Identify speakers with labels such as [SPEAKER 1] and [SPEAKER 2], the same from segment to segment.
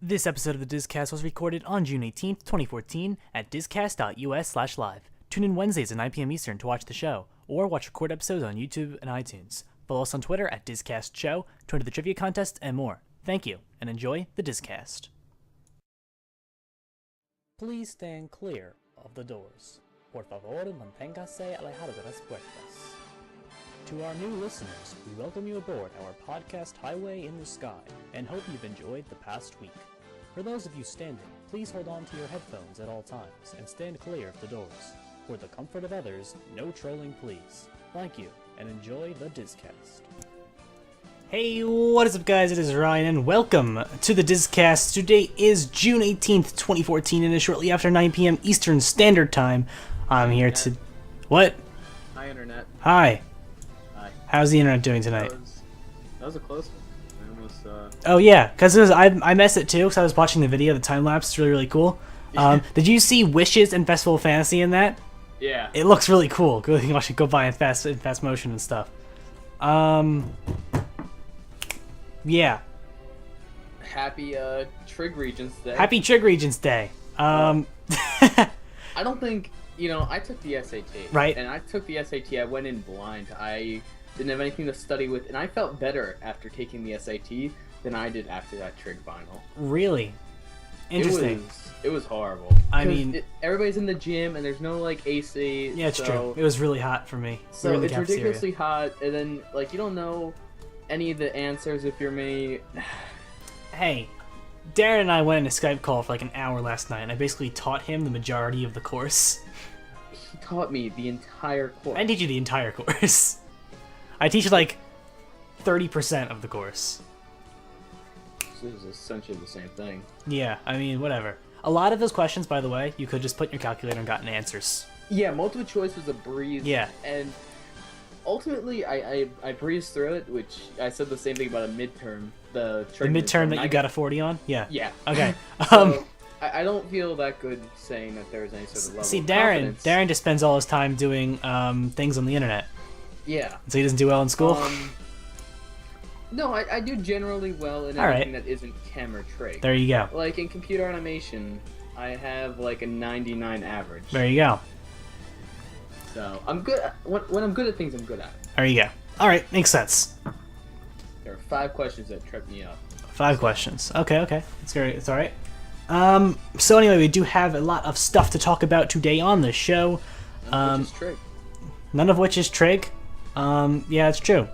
[SPEAKER 1] This episode of the DisCast was recorded on June 18th, 2014 at discast.us/live. Tune in Wednesdays at 9 p.m. Eastern to watch the show, or watch recorded episodes on YouTube and iTunes. Follow us on Twitter at DisCastShow to enter the trivia contest and more. Thank you, and enjoy the DisCast. Please stand clear of the doors. Por favor, manténgase alejado de las puertas. To our new listeners, we welcome you aboard our podcast Highway in the Sky and hope you've enjoyed the past week. For those of you standing, please hold on to your headphones at all times and stand clear of the doors. For the comfort of others, no trolling please. Thank you, and enjoy the DisCast. Hey, what is up guys, it is Ryan, and welcome to the DisCast. Today is June 18th, 2014, and it's shortly after 9 p.m. Eastern Standard Time. I'm here to... What?
[SPEAKER 2] Hi, Internet.
[SPEAKER 1] Hi.
[SPEAKER 2] Hi.
[SPEAKER 1] How's the Internet doing tonight?
[SPEAKER 2] That was a close one. I almost,
[SPEAKER 1] Oh yeah, because I messed it too, because I was watching the video, the time-lapse. It's really cool. Did you see Wishes and Festival of Fantasy in that?
[SPEAKER 2] Yeah.
[SPEAKER 1] It looks really cool. You can actually go by in fast motion and stuff. Yeah.
[SPEAKER 2] Happy Trig Regents Day.
[SPEAKER 1] Happy Trig Regents Day.
[SPEAKER 2] I don't think, I took the SAT.
[SPEAKER 1] Right.
[SPEAKER 2] And I took the SAT, I went in blind. I didn't have anything to study with, and I felt better after taking the SAT than I did after that Trig final.
[SPEAKER 1] Really? Interesting.
[SPEAKER 2] It was horrible.
[SPEAKER 1] I mean...
[SPEAKER 2] everybody's in the gym, and there's no, AC.
[SPEAKER 1] Yeah, it's true. It was really hot for me.
[SPEAKER 2] So it's ridiculously hot, and then, you don't know any of the answers if you're me.
[SPEAKER 1] Hey, Darren and I went in a Skype call for an hour last night, and I basically taught him the majority of the course.
[SPEAKER 2] He taught me the entire course.
[SPEAKER 1] I teach you the entire course. I teach 30% of the course.
[SPEAKER 2] This is essentially the same thing.
[SPEAKER 1] Yeah, I mean, whatever. A lot of those questions, by the way, you could just put in your calculator and gotten answers.
[SPEAKER 2] Yeah, multiple choice was a breeze.
[SPEAKER 1] Yeah.
[SPEAKER 2] And ultimately, I breezed through it, which I said the same thing about a midterm. The
[SPEAKER 1] midterm that you got a 40 on? Yeah.
[SPEAKER 2] Yeah.
[SPEAKER 1] Okay.
[SPEAKER 2] So, I don't feel that good saying that there's any sort of level of confidence.
[SPEAKER 1] Darren just spends all his time doing things on the internet.
[SPEAKER 2] Yeah.
[SPEAKER 1] So he doesn't do well in school?
[SPEAKER 2] No, I do generally well in anything that isn't chem or trig.
[SPEAKER 1] There you go.
[SPEAKER 2] Like in computer animation, I have a 99 average.
[SPEAKER 1] There you go.
[SPEAKER 2] So I'm good. When I'm good at things, I'm good at it.
[SPEAKER 1] There you go. All right, makes sense.
[SPEAKER 2] There are 5 questions that trip me up.
[SPEAKER 1] 5 questions. Okay. It's great. It's all right. So anyway, we do have a lot of stuff to talk about today on the show.
[SPEAKER 2] None of which is trig.
[SPEAKER 1] None of which is trig. Yeah, it's true.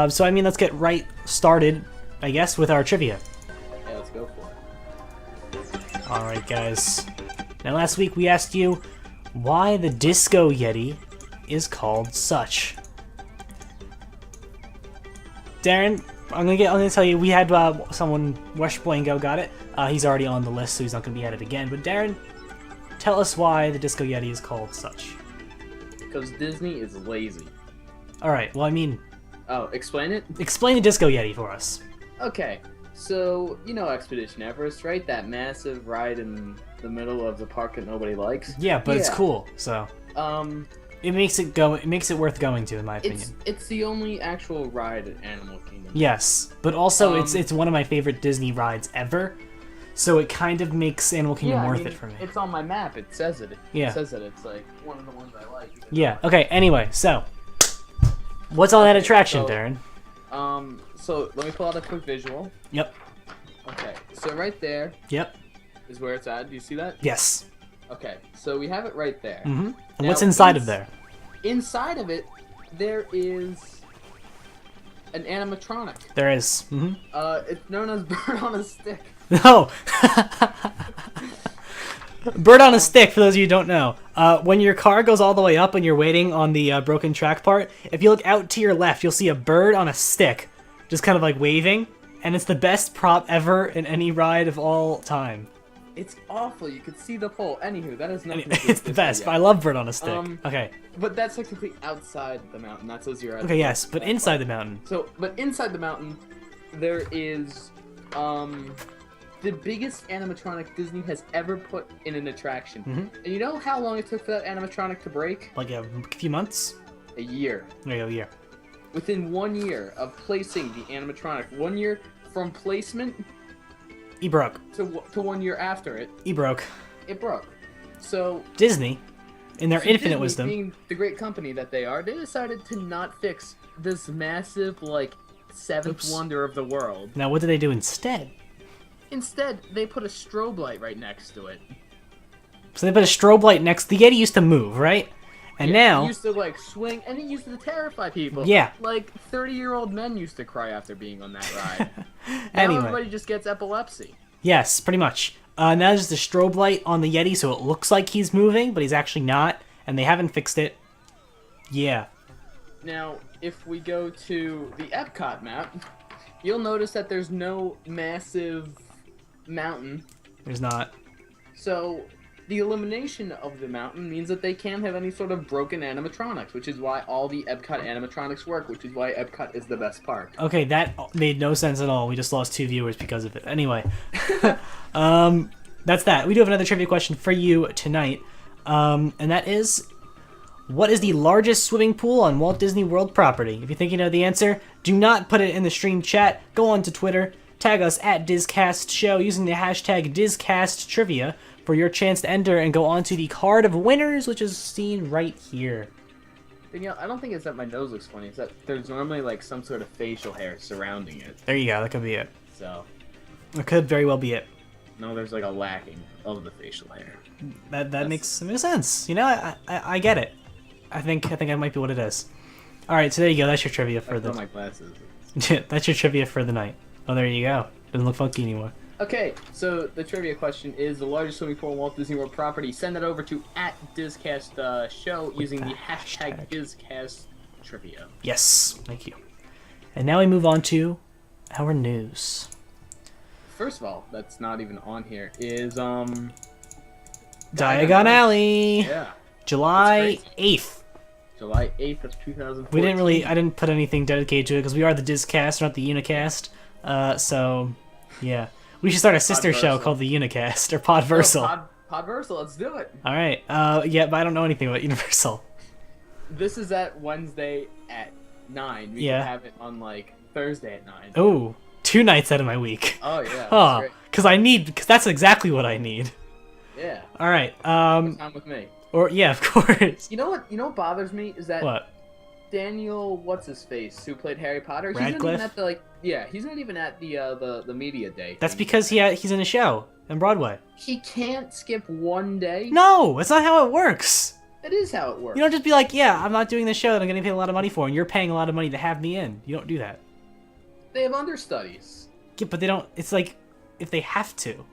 [SPEAKER 1] So I mean, let's get right started, I guess, with our trivia.
[SPEAKER 2] Yeah, let's go for it.
[SPEAKER 1] All right, guys. Now, last week we asked you why the Disco Yeti is called such. Darren, I'm gonna tell you, we had someone, Wesh Blango, got it. He's already on the list, so he's not gonna be at it again. But Darren, tell us why the Disco Yeti is called such.
[SPEAKER 2] Because Disney is lazy.
[SPEAKER 1] All right. Well, I mean.
[SPEAKER 2] Oh, explain it?
[SPEAKER 1] Explain the Disco Yeti for us.
[SPEAKER 2] Okay. So, Expedition Everest, right? That massive ride in the middle of the park that nobody likes?
[SPEAKER 1] Yeah, but it's cool, so. It makes it worth going to, in my opinion.
[SPEAKER 2] It's the only actual ride at Animal Kingdom.
[SPEAKER 1] Yes, but also it's one of my favorite Disney rides ever, so it kind of makes Animal Kingdom worth it for me.
[SPEAKER 2] It's on my map. It says it.
[SPEAKER 1] Yeah.
[SPEAKER 2] It says that it's one of the ones I like.
[SPEAKER 1] Yeah. Okay. Anyway, so what's on that attraction, Darren?
[SPEAKER 2] So let me pull out a quick visual.
[SPEAKER 1] Yep.
[SPEAKER 2] Okay. So right there.
[SPEAKER 1] Yep.
[SPEAKER 2] Is where it's at. Do you see that?
[SPEAKER 1] Yes.
[SPEAKER 2] Okay. So we have it right there.
[SPEAKER 1] Mm-hmm. And what's inside of there?
[SPEAKER 2] Inside of it, there is an animatronic.
[SPEAKER 1] There is. Mm-hmm.
[SPEAKER 2] It's known as Bird on a Stick.
[SPEAKER 1] No. Bird on a Stick, for those of you who don't know. When your car goes all the way up and you're waiting on the broken track part, if you look out to your left, you'll see a bird on a stick, just kind of waving, and it's the best prop ever in any ride of all time.
[SPEAKER 2] It's awful. You could see the pole. Anywho, that is nothing.
[SPEAKER 1] It's the best. But I love Bird on a Stick. Okay.
[SPEAKER 2] But that's technically outside the mountain. That's as you're at.
[SPEAKER 1] Okay, yes, but inside the mountain.
[SPEAKER 2] But inside the mountain, there is the biggest animatronic Disney has ever put in an attraction.
[SPEAKER 1] Mm-hmm.
[SPEAKER 2] And you know how long it took for that animatronic to break?
[SPEAKER 1] A few months?
[SPEAKER 2] A year.
[SPEAKER 1] There you go, a year.
[SPEAKER 2] Within 1 year of placing the animatronic, 1 year from placement
[SPEAKER 1] He broke.
[SPEAKER 2] to 1 year after it,
[SPEAKER 1] He broke.
[SPEAKER 2] it broke. So
[SPEAKER 1] Disney, in their infinite
[SPEAKER 2] Disney,
[SPEAKER 1] wisdom,
[SPEAKER 2] being the great company that they are, they decided to not fix this massive, like, seventh wonder of the world.
[SPEAKER 1] Now, what did they do instead?
[SPEAKER 2] Instead, they put a strobe light right next to it.
[SPEAKER 1] So they put a strobe light next. The Yeti used to move, right? And now
[SPEAKER 2] it used to like swing, and it used to terrify people.
[SPEAKER 1] Yeah.
[SPEAKER 2] Like 30-year-old men used to cry after being on that ride.
[SPEAKER 1] Anyway.
[SPEAKER 2] Now everybody just gets epilepsy.
[SPEAKER 1] Yes, pretty much. Now there's the strobe light on the Yeti, so it looks like he's moving, but he's actually not, and they haven't fixed it. Yeah.
[SPEAKER 2] Now, if we go to the Epcot map, you'll notice that there's no massive mountain.
[SPEAKER 1] There's not.
[SPEAKER 2] So the elimination of the mountain means that they can't have any sort of broken animatronics, which is why all the Epcot animatronics work, which is why Epcot is the best park.
[SPEAKER 1] Okay, that made no sense at all. We just lost 2 viewers because of it. Anyway, that's that. We do have another trivia question for you tonight, and that is, what is the largest swimming pool on Walt Disney World property? If you think you know the answer, do not put it in the stream chat. Go on to Twitter, tag us at DisCast Show using the hashtag DisCastTrivia for your chance to enter and go on to the card of winners, which is seen right here.
[SPEAKER 2] Danielle, I don't think it's that my nose looks funny. It's that there's normally like some sort of facial hair surrounding it.
[SPEAKER 1] There you go. That could be it.
[SPEAKER 2] So.
[SPEAKER 1] It could very well be it.
[SPEAKER 2] No, there's like a lacking of the facial hair.
[SPEAKER 1] That makes sense. You know, I get it. I think that might be what it is. All right, so there you go. That's your trivia for the.
[SPEAKER 2] My glasses.
[SPEAKER 1] That's your trivia for the night. Oh, there you go. Doesn't look funky anymore.
[SPEAKER 2] Okay, so the trivia question is the largest swimming pool on Walt Disney World property. Send that over to @DisCast Show using the hashtag DisCastTrivia.
[SPEAKER 1] Yes, thank you. And now we move on to our news.
[SPEAKER 2] First of all, that's not even on here, is
[SPEAKER 1] Diagon Alley.
[SPEAKER 2] Yeah.
[SPEAKER 1] July 8th.
[SPEAKER 2] July 8th of 2014.
[SPEAKER 1] I didn't put anything dedicated to it because we are the DisCast, not the Unicast. So, yeah. We should start a sister show called the Unicast, or Podversal.
[SPEAKER 2] Podversal, let's do it.
[SPEAKER 1] Alright, yeah, but I don't know anything about Universal.
[SPEAKER 2] This is at Wednesday at 9. We can have it on, like, Thursday at 9.
[SPEAKER 1] Oh, 2 nights out of my week.
[SPEAKER 2] Oh, yeah.
[SPEAKER 1] Oh, because that's exactly what I need.
[SPEAKER 2] Yeah.
[SPEAKER 1] Alright,
[SPEAKER 2] time with me.
[SPEAKER 1] Or, yeah, of course.
[SPEAKER 2] You know what bothers me is that...
[SPEAKER 1] What?
[SPEAKER 2] Daniel, what's his face, who played Harry Potter?
[SPEAKER 1] Radcliffe?
[SPEAKER 2] He's not even at the he's not even at the media day.
[SPEAKER 1] That's because he's in a show on Broadway.
[SPEAKER 2] He can't skip one day.
[SPEAKER 1] No, that's not how it works.
[SPEAKER 2] It is how it works.
[SPEAKER 1] You don't just be like, yeah, I'm not doing this show that I'm getting paid a lot of money for, and you're paying a lot of money to have me in. You don't do that.
[SPEAKER 2] They have understudies.
[SPEAKER 1] Yeah, but they don't. It's like if they have to.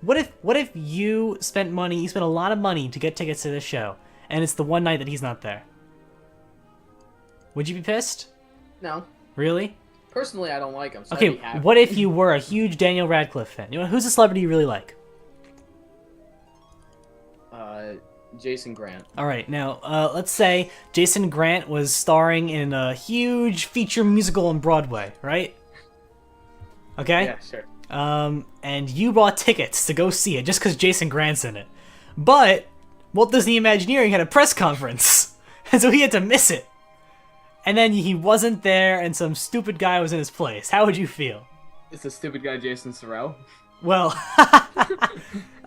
[SPEAKER 1] What if you spent a lot of money to get tickets to this show, and it's the one night that he's not there? Would you be pissed?
[SPEAKER 2] No.
[SPEAKER 1] Really?
[SPEAKER 2] Personally, I don't like him. So
[SPEAKER 1] okay, what if you were a huge Daniel Radcliffe fan? You know, who's a celebrity you really like?
[SPEAKER 2] Jason Grant.
[SPEAKER 1] All right, now let's say Jason Grant was starring in a huge feature musical on Broadway, right? Okay.
[SPEAKER 2] Yeah, sure.
[SPEAKER 1] And you bought tickets to go see it just because Jason Grant's in it, but Walt Disney Imagineering had a press conference, and so he had to miss it. And then he wasn't there, and some stupid guy was in his place. How would you feel?
[SPEAKER 2] It's a stupid guy, Jason Sorrell.
[SPEAKER 1] Well,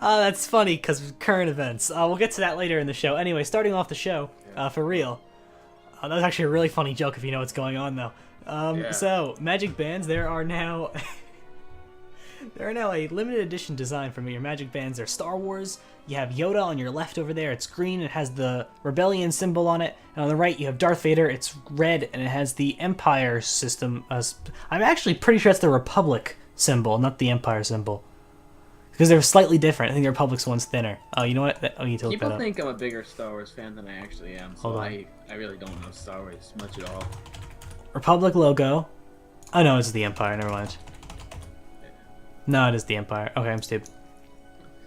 [SPEAKER 1] that's funny because of current events. We'll get to that later in the show. Anyway, starting off the show, for real. That was actually a really funny joke if you know what's going on, though. So, Magic Bands, there are now a limited edition design from your Magic Bands. They're Star Wars. You have Yoda on your left over there. It's green. It has the Rebellion symbol on it. And on the right, you have Darth Vader. It's red, and it has the Empire system. I'm actually pretty sure it's the Republic symbol, not the Empire symbol. Because they're slightly different. I think the Republic's one's thinner. Oh, you know what? I need to look that up.
[SPEAKER 2] People think I'm a bigger Star Wars fan than I actually am. So I really don't know Star Wars much at all.
[SPEAKER 1] Republic logo. Oh, no, it's the Empire. Never mind. No, it is the Empire. Okay, I'm stupid.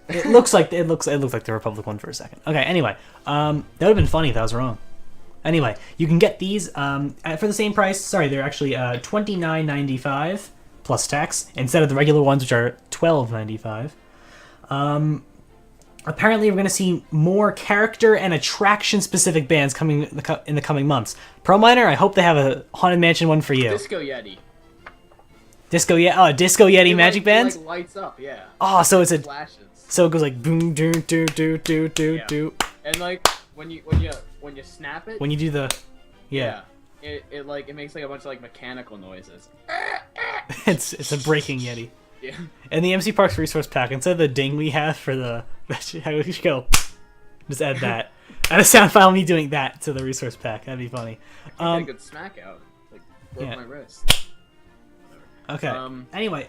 [SPEAKER 1] It looks like the Republic one for a second. Okay, anyway, that would have been funny if I was wrong. Anyway, you can get these for the same price. Sorry, they're actually $29.95 plus tax instead of the regular ones, which are $12.95. Apparently, we're going to see more character and attraction-specific bands coming in the coming months. Pro Miner, I hope they have a Haunted Mansion one for you.
[SPEAKER 2] Disco Yeti.
[SPEAKER 1] Disco Yeti
[SPEAKER 2] It,
[SPEAKER 1] magic
[SPEAKER 2] like,
[SPEAKER 1] bands.
[SPEAKER 2] It, like, lights up, yeah.
[SPEAKER 1] Oh, so it's a
[SPEAKER 2] Flashes.
[SPEAKER 1] so it goes like boom, do do do do do do.
[SPEAKER 2] And like when you snap it.
[SPEAKER 1] When you do the, yeah.
[SPEAKER 2] It like it makes like a bunch of like mechanical noises.
[SPEAKER 1] it's a breaking Yeti.
[SPEAKER 2] Yeah.
[SPEAKER 1] And the MC Parks resource pack, instead of the ding we have for the, we should go, just add that. Add a sound file of me doing that to the resource pack. That'd be funny.
[SPEAKER 2] I get a good smack out. Like broke my wrist.
[SPEAKER 1] Okay. Anyway,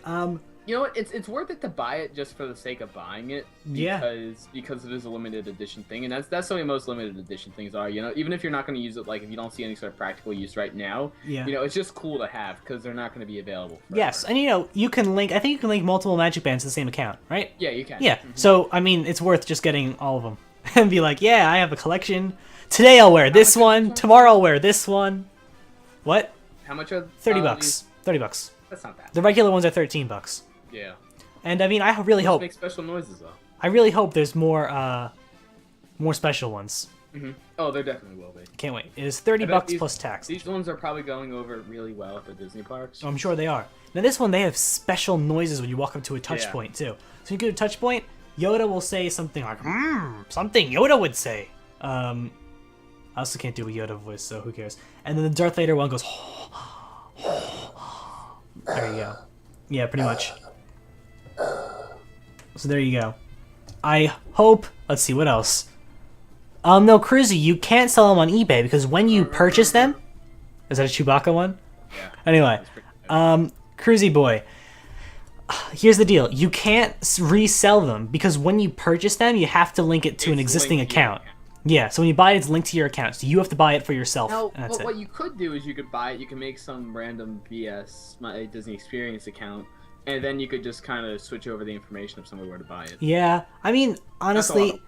[SPEAKER 2] you know what? It's worth it to buy it just for the sake of buying it. Because it is a limited edition thing, and that's the way most limited edition things are. You know, even if you're not going to use it, like if you don't see any sort of practical use right now, you know, it's just cool to have because they're not going to be available forever.
[SPEAKER 1] Yes, and you know, you can link. I think you can link multiple Magic Bands to the same account, right?
[SPEAKER 2] Yeah, you can.
[SPEAKER 1] Yeah. So I mean, it's worth just getting all of them and be like, yeah, I have a collection. Today I'll wear this one. Tomorrow I'll wear this one. What?
[SPEAKER 2] How much are
[SPEAKER 1] $30? $30.
[SPEAKER 2] That's not bad.
[SPEAKER 1] The regular ones are $13.
[SPEAKER 2] Yeah.
[SPEAKER 1] And I mean, I really hope.
[SPEAKER 2] Make special noises though.
[SPEAKER 1] I really hope there's more special ones.
[SPEAKER 2] Oh, there definitely will be.
[SPEAKER 1] Can't wait. It is $30 plus tax.
[SPEAKER 2] These ones are probably going over really well at the Disney parks.
[SPEAKER 1] I'm sure they are. Now this one, they have special noises when you walk up to a touch point too. So you go to a touch point, Yoda will say something like, something Yoda would say. I also can't do a Yoda voice, so who cares? And then the Darth Vader one goes, there you go. Yeah, pretty much. So there you go. I hope. Let's see what else. No, Cruzy, you can't sell them on eBay because when you purchase them, is that a Chewbacca one?
[SPEAKER 2] Yeah.
[SPEAKER 1] Anyway, Cruzy boy, here's the deal: you can't resell them because when you purchase them, you have to link it to an existing account. Yeah, so when you buy it, it's linked to your account, so you have to buy it for yourself.
[SPEAKER 2] Now,
[SPEAKER 1] and that's
[SPEAKER 2] what you could do is you could buy it. You can make some random BS my Disney Experience account. And then you could just kind of switch over the information if somebody were to buy it.
[SPEAKER 1] Yeah, I mean, honestly,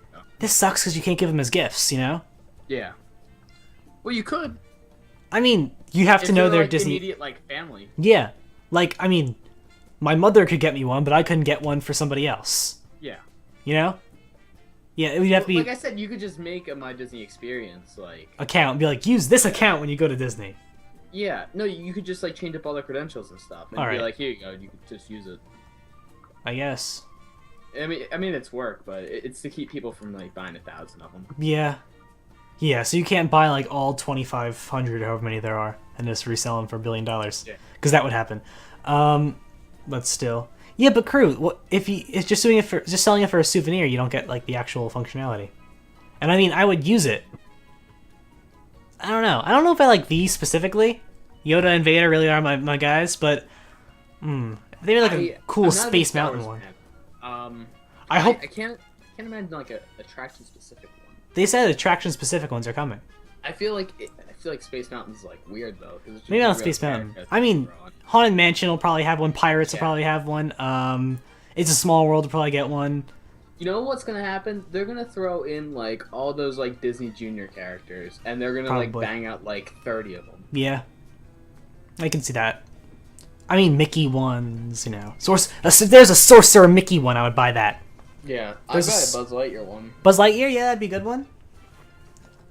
[SPEAKER 1] this sucks because you can't give them as gifts, you know?
[SPEAKER 2] Yeah. Well, you could.
[SPEAKER 1] I mean, you have to know their
[SPEAKER 2] like,
[SPEAKER 1] Disney.
[SPEAKER 2] Immediate, like, family.
[SPEAKER 1] Yeah. Like, I mean, my mother could get me one, but I couldn't get one for somebody else.
[SPEAKER 2] Yeah.
[SPEAKER 1] You know? Yeah, it would have to be.
[SPEAKER 2] Like I said, you could just make a My Disney Experience, like.
[SPEAKER 1] Account. Be like, use this account when you go to Disney.
[SPEAKER 2] Yeah, no, you could just like change up all the credentials and stuff, and be like, here you go, you could just use it.
[SPEAKER 1] I guess.
[SPEAKER 2] I mean, it's work, but it's to keep people from like buying 1,000 of them.
[SPEAKER 1] Yeah. Yeah, so you can't buy like all 2,500, however many there are, and just resell them for $1 billion. Yeah. Because that would happen. But still, yeah. But crew, what if it's just selling it for a souvenir? You don't get like the actual functionality. And I mean, I would use it. I don't know. I don't know if I like these specifically. Yoda and Vader really are my guys, but if they were like a cool Space Mountain one. I hope.
[SPEAKER 2] I can't imagine like a attraction specific one.
[SPEAKER 1] They said attraction specific ones are coming.
[SPEAKER 2] I feel like Space Mountain's like weird though.
[SPEAKER 1] Maybe not Space Mountain. I mean, Haunted Mansion will probably have one. Pirates will probably have one. It's a Small World will probably get one.
[SPEAKER 2] You know what's gonna happen? They're gonna throw in like all those like Disney Junior characters, and they're gonna like bang out like 30 of them.
[SPEAKER 1] Yeah, I can see that. I mean, Mickey ones, you know. If there's a Sorcerer Mickey one, I would buy that.
[SPEAKER 2] Yeah, I'd buy a Buzz Lightyear one.
[SPEAKER 1] Buzz Lightyear, yeah, that'd be a good one.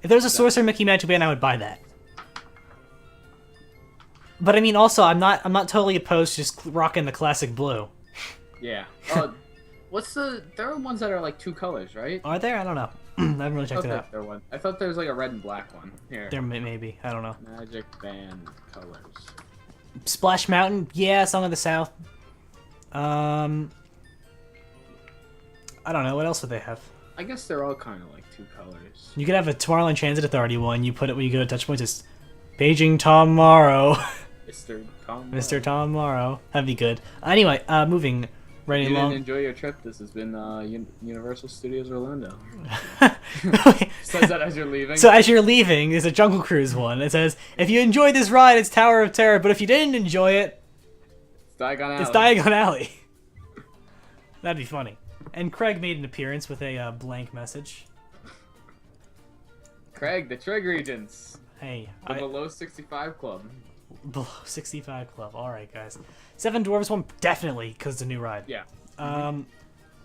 [SPEAKER 1] If there's a Sorcerer Mickey Magic Band, I would buy that. But I mean, also, I'm not totally opposed to just rocking the classic blue.
[SPEAKER 2] Yeah. There are ones that are like 2 colors, right?
[SPEAKER 1] Are there? I don't know. I haven't really checked it out.
[SPEAKER 2] I thought there was like a red and black one. Here.
[SPEAKER 1] There maybe. I don't know.
[SPEAKER 2] Magic Band colors.
[SPEAKER 1] Splash Mountain, yeah, Song of the South. I don't know. What else would they have?
[SPEAKER 2] I guess they're all kind of like 2 colors.
[SPEAKER 1] You could have a Tomorrowland Transit Authority one. You put it when you go to touch points. It's Beijing Tom Morrow.
[SPEAKER 2] Mr. Tom.
[SPEAKER 1] Mr. Tom Morrow. That'd be good. Anyway, moving right along.
[SPEAKER 2] You didn't enjoy your trip. This has been Universal Studios Orlando. Says that as you're leaving.
[SPEAKER 1] So as you're leaving, there's a Jungle Cruise one. It says, if you enjoyed this ride, it's Tower of Terror. But if you didn't enjoy it,
[SPEAKER 2] it's Diagon Alley.
[SPEAKER 1] It's Diagon Alley. That'd be funny. And Craig made an appearance with a blank message.
[SPEAKER 2] Craig, the Trig Regents.
[SPEAKER 1] Hey.
[SPEAKER 2] The Below 65 Club.
[SPEAKER 1] Below 65 Club. Alright, guys. Seven Dwarfs one, definitely, because it's a new ride.
[SPEAKER 2] Yeah.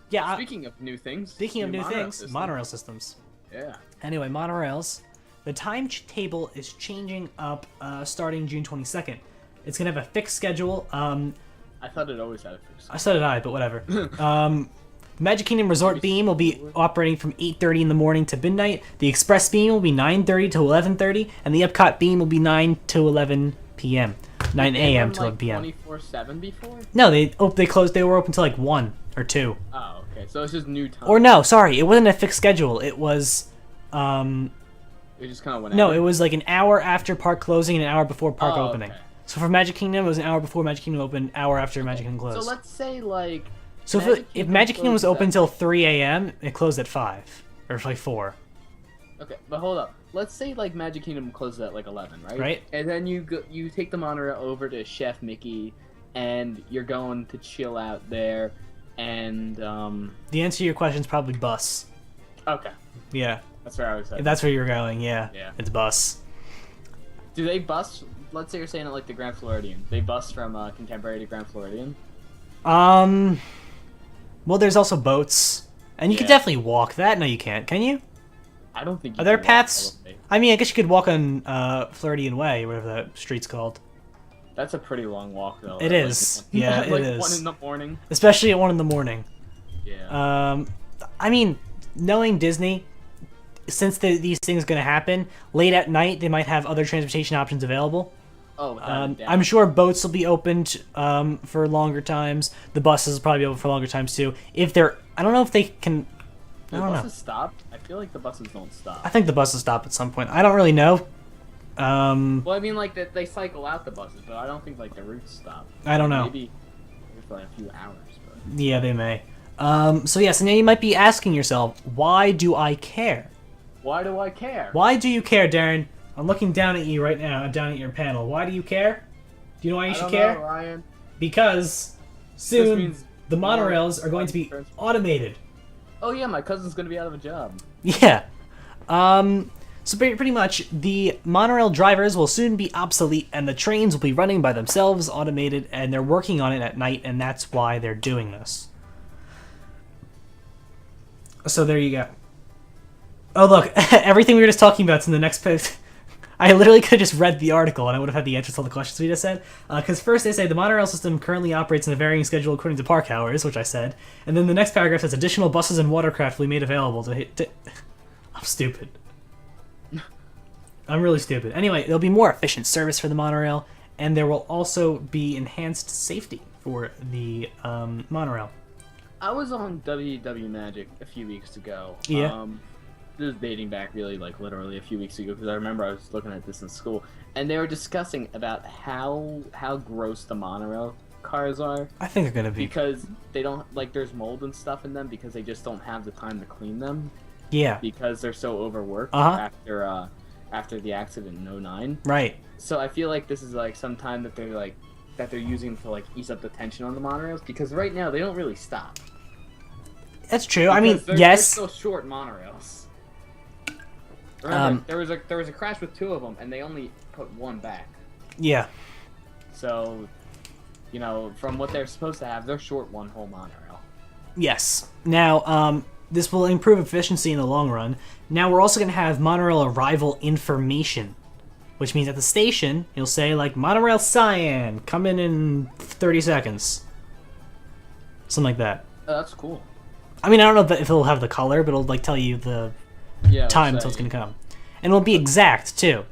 [SPEAKER 1] Yeah.
[SPEAKER 2] Speaking of new things.
[SPEAKER 1] Monorail systems.
[SPEAKER 2] Yeah.
[SPEAKER 1] Anyway, monorails. The timetable is changing up starting June 22nd. It's going to have a fixed schedule.
[SPEAKER 2] I thought it always had a fixed schedule.
[SPEAKER 1] So did I, but whatever. Magic Kingdom Resort Beam will be operating from 8:30 in the morning to midnight. The Express Beam will be 9:30 to 11:30, and the Epcot Beam will be 9 to 11 p.m. 9 a.m. to 11 p.m.
[SPEAKER 2] 24/7 before?
[SPEAKER 1] No, they closed. They were open till like 1 or 2.
[SPEAKER 2] Oh, okay. So it's just new time.
[SPEAKER 1] Or no, sorry, it wasn't a fixed schedule. It was
[SPEAKER 2] It just kind of went.
[SPEAKER 1] no, it was like an hour after park closing and an hour before park opening.
[SPEAKER 2] Okay.
[SPEAKER 1] So for Magic Kingdom, it was an hour before Magic Kingdom opened, hour after Magic Kingdom closed.
[SPEAKER 2] So let's say like.
[SPEAKER 1] So if Magic Kingdom was open till 3 a.m., it closed at 5 or like 4.
[SPEAKER 2] Okay, but hold up. Let's say like Magic Kingdom closes at like 11, right?
[SPEAKER 1] Right.
[SPEAKER 2] And then you take the monorail over to Chef Mickey, and you're going to chill out there, and
[SPEAKER 1] The answer to your question is probably bus.
[SPEAKER 2] Okay.
[SPEAKER 1] Yeah.
[SPEAKER 2] That's where I was
[SPEAKER 1] If
[SPEAKER 2] headed.
[SPEAKER 1] that's where you're going, yeah.
[SPEAKER 2] Yeah.
[SPEAKER 1] It's bus.
[SPEAKER 2] Do they bus? Let's say you're saying it like the Grand Floridian. They bus from Contemporary to Grand Floridian.
[SPEAKER 1] Well, there's also boats, and you could definitely walk that. No, you can't. Can you?
[SPEAKER 2] I don't think.
[SPEAKER 1] Are there paths? I mean, I guess you could walk on Floridian Way, whatever that street's called.
[SPEAKER 2] That's a pretty long walk, though.
[SPEAKER 1] It is. Yeah,
[SPEAKER 2] like
[SPEAKER 1] it is.
[SPEAKER 2] 1 in the morning.
[SPEAKER 1] Especially at 1 in the morning.
[SPEAKER 2] Yeah.
[SPEAKER 1] I mean, knowing Disney, since these things are going to happen, late at night they might have other transportation options available.
[SPEAKER 2] Oh, without a doubt.
[SPEAKER 1] I'm sure boats will be opened for longer times. The buses will probably be open for longer times too. If they're, I don't know if they can. I don't know.
[SPEAKER 2] The buses stop? I feel like the buses don't stop.
[SPEAKER 1] I think the buses stop at some point. I don't really know.
[SPEAKER 2] Well, I mean, like they cycle out the buses, but I don't think like the routes stop.
[SPEAKER 1] I don't know.
[SPEAKER 2] Maybe for like a few hours. But...
[SPEAKER 1] Yeah, they may. So yes, and now you might be asking yourself, why do I care?
[SPEAKER 2] Why do I care?
[SPEAKER 1] Why do you care, Darren? I'm looking down at you right now, down at your panel. Why do you care? Do you know why you should care?
[SPEAKER 2] Know, Ryan.
[SPEAKER 1] Because soon the monorails are going to be automated.
[SPEAKER 2] Oh yeah, my cousin's gonna be out of a job.
[SPEAKER 1] Yeah. So pretty much, the monorail drivers will soon be obsolete, and the trains will be running by themselves, automated, and they're working on it at night, and that's why they're doing this. So there you go. Oh look, everything we were just talking about is in the next page. I literally could have just read the article and I would have had the answers to all the questions we just said. Because first they say the monorail system currently operates in a varying schedule according to park hours, which I said. And then the next paragraph says additional buses and watercraft will be made available to I'm stupid. I'm really stupid. Anyway, there'll be more efficient service for the monorail, and there will also be enhanced safety for the monorail.
[SPEAKER 2] I was on WW Magic a few weeks ago.
[SPEAKER 1] Yeah.
[SPEAKER 2] This is dating back really like literally a few weeks ago because I remember I was looking at this in school and they were discussing about how gross the monorail cars are.
[SPEAKER 1] I think they're gonna be
[SPEAKER 2] because they don't like there's mold and stuff in them because they just don't have the time to clean them.
[SPEAKER 1] Yeah.
[SPEAKER 2] Because they're so overworked after the accident in 2009.
[SPEAKER 1] Right.
[SPEAKER 2] So I feel like this is like some time that they're using to like ease up the tension on the monorails because right now they don't really stop.
[SPEAKER 1] That's true. I mean,
[SPEAKER 2] they're
[SPEAKER 1] yes.
[SPEAKER 2] still short monorails. Remember, there was a crash with 2 of them, and they only put 1 back.
[SPEAKER 1] Yeah.
[SPEAKER 2] So, you know, from what they're supposed to have, they're short 1 whole monorail.
[SPEAKER 1] Yes. Now, this will improve efficiency in the long run. Now we're also going to have monorail arrival information, which means at the station you'll say like monorail Cyan coming in 30 seconds, something like that.
[SPEAKER 2] Oh, that's cool.
[SPEAKER 1] I mean, I don't know if it'll have the color, but it'll like tell you the time until it's gonna come, and it'll be exact too.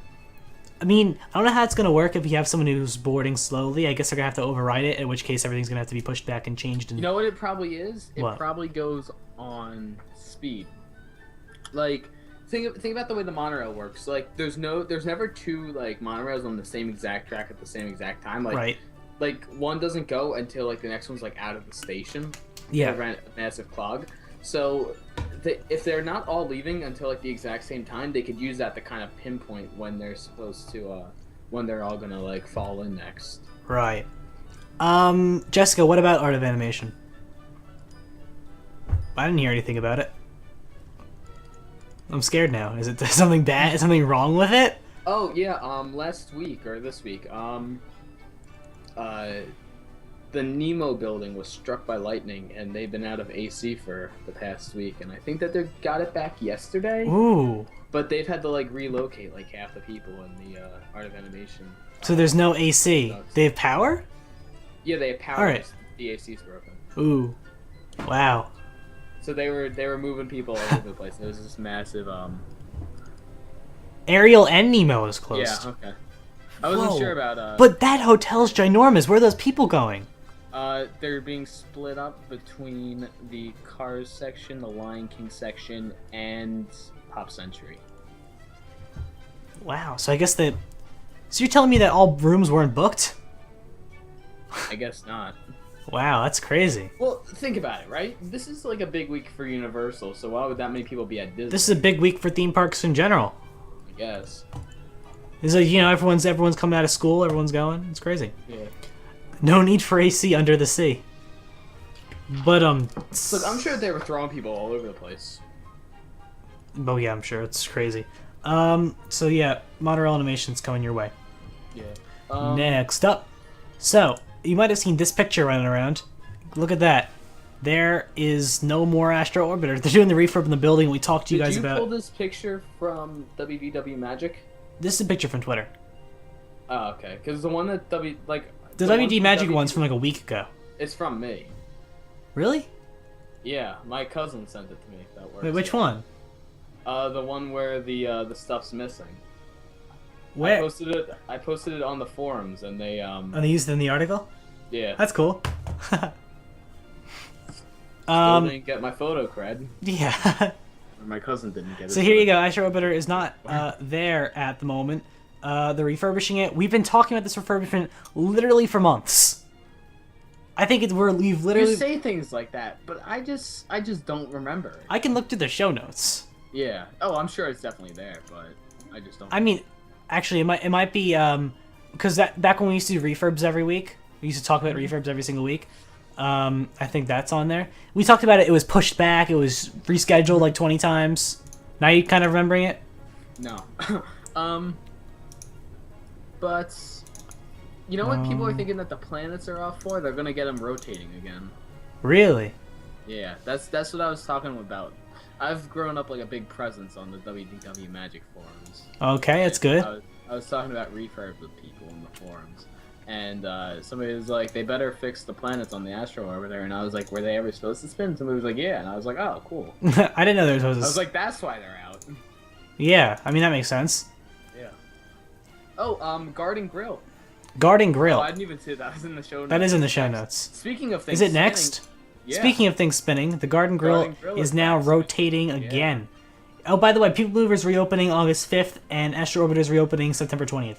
[SPEAKER 1] I mean, I don't know how it's gonna work if you have someone who's boarding slowly. I guess they're gonna have to override it, in which case everything's gonna have to be pushed back and changed. And...
[SPEAKER 2] You know what it probably is? It
[SPEAKER 1] What?
[SPEAKER 2] probably goes on speed. Like, think about the way the monorail works. Like, there's never 2 like monorails on the same exact track at the same exact time. Like,
[SPEAKER 1] right.
[SPEAKER 2] Like one doesn't go until like the next one's like out of the station.
[SPEAKER 1] Yeah.
[SPEAKER 2] A massive clog. So if they're not all leaving until like the exact same time, they could use that to kind of pinpoint when they're supposed to, when they're all gonna like fall in next.
[SPEAKER 1] Right. Jessica, what about Art of Animation? I didn't hear anything about it. I'm scared now. Is it something bad? Is something wrong with it?
[SPEAKER 2] Oh yeah. Last week or this week, the Nemo building was struck by lightning, and they've been out of AC for the past week. And I think that they got it back yesterday.
[SPEAKER 1] Ooh.
[SPEAKER 2] But they've had to like relocate like half the people in the Art of Animation.
[SPEAKER 1] So there's no AC. They have power?
[SPEAKER 2] Yeah, they have power.
[SPEAKER 1] Alright.
[SPEAKER 2] The AC's broken.
[SPEAKER 1] Ooh. Wow.
[SPEAKER 2] So they were moving people all over the place. It was this massive
[SPEAKER 1] Ariel and Nemo is closed.
[SPEAKER 2] Yeah, okay. I wasn't sure about
[SPEAKER 1] But that hotel's ginormous. Where are those people going?
[SPEAKER 2] They're being split up between the Cars section, the Lion King section, and Pop Century.
[SPEAKER 1] Wow. So I guess So you're telling me that all rooms weren't booked?
[SPEAKER 2] I guess not.
[SPEAKER 1] Wow, that's crazy.
[SPEAKER 2] Well, think about it, right? This is like a big week for Universal, so why would that many people be at Disney?
[SPEAKER 1] This is a big week for theme parks in general.
[SPEAKER 2] I guess.
[SPEAKER 1] It's like, everyone's coming out of school, everyone's going. It's crazy.
[SPEAKER 2] Yeah.
[SPEAKER 1] No need for AC under the sea. But
[SPEAKER 2] Look, I'm sure they were throwing people all over the place.
[SPEAKER 1] Oh yeah, I'm sure it's crazy. So yeah, Monorail Animation's coming your way.
[SPEAKER 2] Yeah.
[SPEAKER 1] Next up. So, you might have seen this picture running around. Look at that. There is no more Astro Orbiter. They're doing the refurb in the building we talked to you guys about.
[SPEAKER 2] Did you pull this picture from WDW Magic?
[SPEAKER 1] This is a picture from Twitter.
[SPEAKER 2] Oh, okay. Because the one that
[SPEAKER 1] The WD Magic one's from like a week ago.
[SPEAKER 2] It's from me.
[SPEAKER 1] Really?
[SPEAKER 2] Yeah, my cousin sent it to me. If that works.
[SPEAKER 1] Wait, which one?
[SPEAKER 2] The one where the stuff's missing.
[SPEAKER 1] Where?
[SPEAKER 2] I posted it on the forums, and they
[SPEAKER 1] Oh, they used it in the article?
[SPEAKER 2] Yeah.
[SPEAKER 1] That's cool.
[SPEAKER 2] Still didn't get my photo cred.
[SPEAKER 1] Yeah.
[SPEAKER 2] Or my cousin didn't get it.
[SPEAKER 1] So here you go. Astro Orbiter is not there at the moment. They're refurbishing it. We've been talking about this refurbishment literally for months. I think we've literally.
[SPEAKER 2] You say things like that, but I just don't remember.
[SPEAKER 1] I can look through the show notes.
[SPEAKER 2] Yeah. Oh, I'm sure it's definitely there, but I just don't.
[SPEAKER 1] I mean, actually, it might be because back when we used to do refurbs every week, we used to talk about refurbs every single week. I think that's on there. We talked about it. It was pushed back. It was rescheduled like 20 times. Now you kind of remembering it?
[SPEAKER 2] No. But you know what people are thinking that the planets are off for? They're gonna get them rotating again.
[SPEAKER 1] Really?
[SPEAKER 2] Yeah, that's what I was talking about. I've grown up like a big presence on the WDW Magic forums.
[SPEAKER 1] Okay, that's good.
[SPEAKER 2] I was talking about refurb with people in the forums, and somebody was like, "They better fix the planets on the Astro Orbiter," and I was like, "Were they ever supposed to spin?" Somebody was like, "Yeah," and I was like, "Oh, cool."
[SPEAKER 1] I didn't know there was.
[SPEAKER 2] I was like, "That's why they're out."
[SPEAKER 1] Yeah, I mean that makes sense.
[SPEAKER 2] Yeah. Oh, Garden Grill.
[SPEAKER 1] Garden Grill.
[SPEAKER 2] Oh, I didn't even see that. Was in the show notes.
[SPEAKER 1] That is in the show notes.
[SPEAKER 2] Speaking of things,
[SPEAKER 1] is it next?
[SPEAKER 2] Spinning, yeah.
[SPEAKER 1] Speaking of things spinning, the Garden Grill is now rotating again. Oh, by the way, People Mover is reopening August 5th, and Astro Orbiter is reopening September 20th.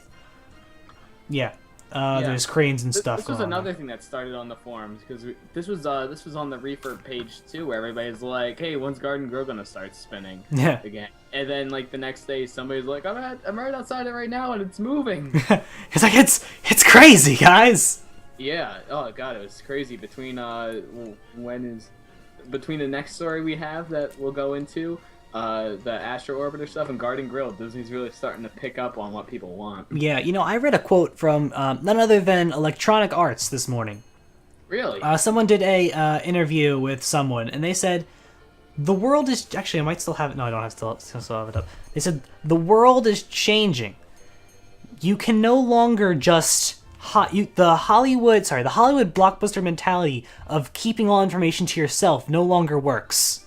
[SPEAKER 1] Yeah. There's cranes and stuff.
[SPEAKER 2] This was another thing that started on the forums because this was on the refurb page too, where everybody's like, "Hey, when's Garden Grill gonna start spinning again?" And then like the next day, somebody's like, "I'm right outside it right now, and it's moving."
[SPEAKER 1] It's like it's crazy, guys.
[SPEAKER 2] Yeah. Oh god, it was crazy. Between between the next story we have that we'll go into, the Astro Orbiter stuff and Garden Grill, Disney's really starting to pick up on what people want.
[SPEAKER 1] Yeah, I read a quote from none other than Electronic Arts this morning.
[SPEAKER 2] Really?
[SPEAKER 1] Someone did a interview with someone, and they said, the world is... Actually, I might still have it. No, I don't have still have it up. They said, the world is changing. You can no longer just... the Hollywood blockbuster mentality of keeping all information to yourself no longer works.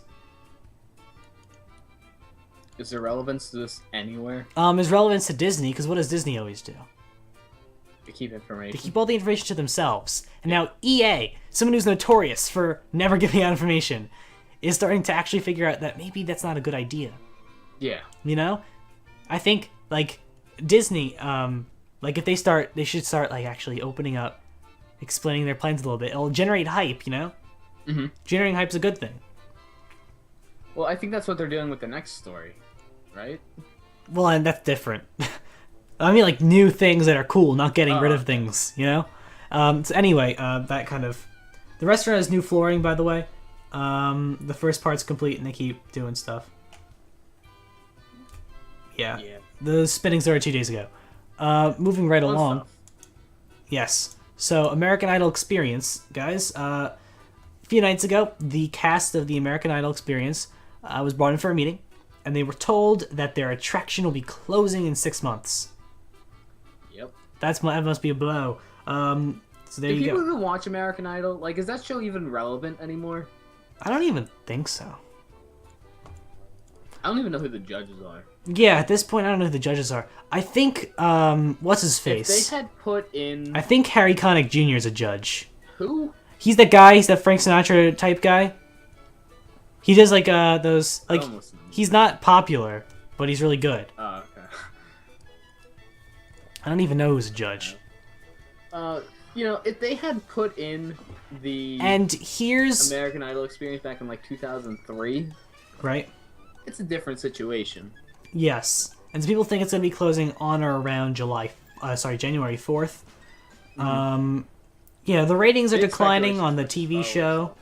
[SPEAKER 2] Is there relevance to this anywhere?
[SPEAKER 1] There's relevance to Disney, because what does Disney always do?
[SPEAKER 2] To keep information.
[SPEAKER 1] They keep all the information to themselves. And now EA, someone who's notorious for never giving out information, is starting to actually figure out that maybe that's not a good idea.
[SPEAKER 2] Yeah.
[SPEAKER 1] I think, like, Disney, like, if they should start, like, actually opening up, explaining their plans a little bit. It'll generate hype,
[SPEAKER 2] Mm-hmm.
[SPEAKER 1] Generating hype's a good thing.
[SPEAKER 2] Well, I think that's what they're doing with the next story, right?
[SPEAKER 1] Well, and that's different. I mean, like, new things that are cool, not getting rid of things, So anyway, that kind of... The restaurant has new flooring, by the way. The first part's complete, and they keep doing stuff. Yeah. The spinning started 2 days ago. Moving right along.
[SPEAKER 2] Stuff.
[SPEAKER 1] Yes. So, American Idol Experience, guys. A few nights ago, the cast of the American Idol Experience was brought in for a meeting, and they were told that their attraction will be closing in 6 months.
[SPEAKER 2] Yep.
[SPEAKER 1] That must be a blow. So there
[SPEAKER 2] Do
[SPEAKER 1] you
[SPEAKER 2] people
[SPEAKER 1] go.
[SPEAKER 2] even watch American Idol? Like, is that show even relevant anymore?
[SPEAKER 1] I don't even think so.
[SPEAKER 2] I don't even know who the judges are.
[SPEAKER 1] Yeah, at this point, I don't know who the judges are. I think, what's his face?
[SPEAKER 2] If they had put in...
[SPEAKER 1] I think Harry Connick Jr. is a judge.
[SPEAKER 2] Who?
[SPEAKER 1] He's that guy, he's that Frank Sinatra type guy. He does, like, those, like, he's not popular, but he's really good.
[SPEAKER 2] Oh, okay.
[SPEAKER 1] I don't even know who's a judge.
[SPEAKER 2] You know, if they had put in the
[SPEAKER 1] And here's...
[SPEAKER 2] American Idol experience back in, like, 2003...
[SPEAKER 1] Right?
[SPEAKER 2] It's a different situation.
[SPEAKER 1] Yes. And some people think it's going to be closing on or around January 4th.
[SPEAKER 2] Mm-hmm.
[SPEAKER 1] Yeah, the ratings are
[SPEAKER 2] Big
[SPEAKER 1] declining on the
[SPEAKER 2] speculation
[SPEAKER 1] TV show.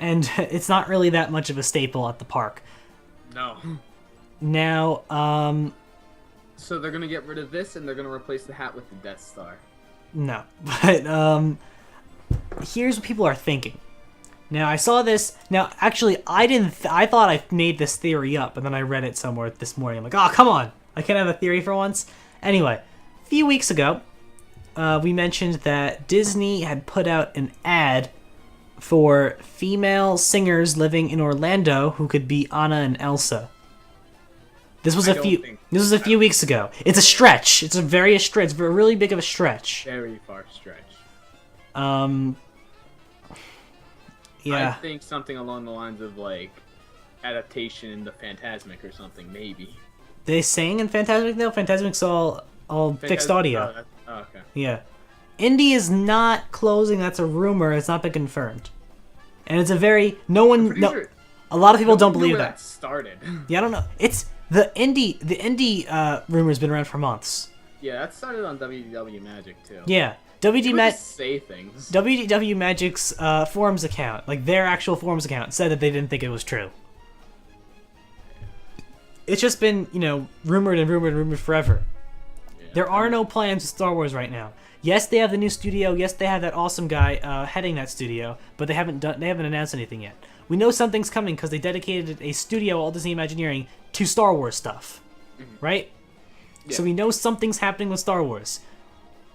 [SPEAKER 1] And it's not really that much of a staple at the park.
[SPEAKER 2] No.
[SPEAKER 1] Now,
[SPEAKER 2] So they're going to get rid of this and they're going to replace the hat with the Death Star.
[SPEAKER 1] no. But, here's what people are thinking. Now, I saw this. Now, actually, I didn't. I thought I made this theory up, and then I read it somewhere this morning. I'm like, oh, come on. I can't have a theory for once. Anyway, a few weeks ago, we mentioned that Disney had put out an ad for female singers living in Orlando who could be Anna and Elsa. This was a few weeks ago. It's a stretch. It's a really big of a stretch.
[SPEAKER 2] Very far stretch.
[SPEAKER 1] Yeah.
[SPEAKER 2] I think something along the lines of, like, adaptation into Fantasmic or something, maybe.
[SPEAKER 1] They sing in Fantasmic? No, Fantasmic's all fixed audio.
[SPEAKER 2] Oh, okay.
[SPEAKER 1] Yeah. Indy is not closing. That's a rumor. It's not been confirmed. And it's a very...
[SPEAKER 2] Sure
[SPEAKER 1] a lot of people don't believe
[SPEAKER 2] that started.
[SPEAKER 1] Yeah, I don't know. It's... The Indy rumor's been around for months.
[SPEAKER 2] Yeah, that started on WDW Magic, too.
[SPEAKER 1] Yeah.
[SPEAKER 2] Say things.
[SPEAKER 1] WDW Magic's forums account, like their actual forums account, said that they didn't think it was true. It's just been, rumored forever. Yeah, there are no plans with Star Wars right now. Yes, they have the new studio. Yes, they have that awesome guy heading that studio, but they haven't announced anything yet. We know something's coming because they dedicated a studio, Walt Disney Imagineering, to Star Wars stuff, right? Yeah. So we know something's happening with Star Wars.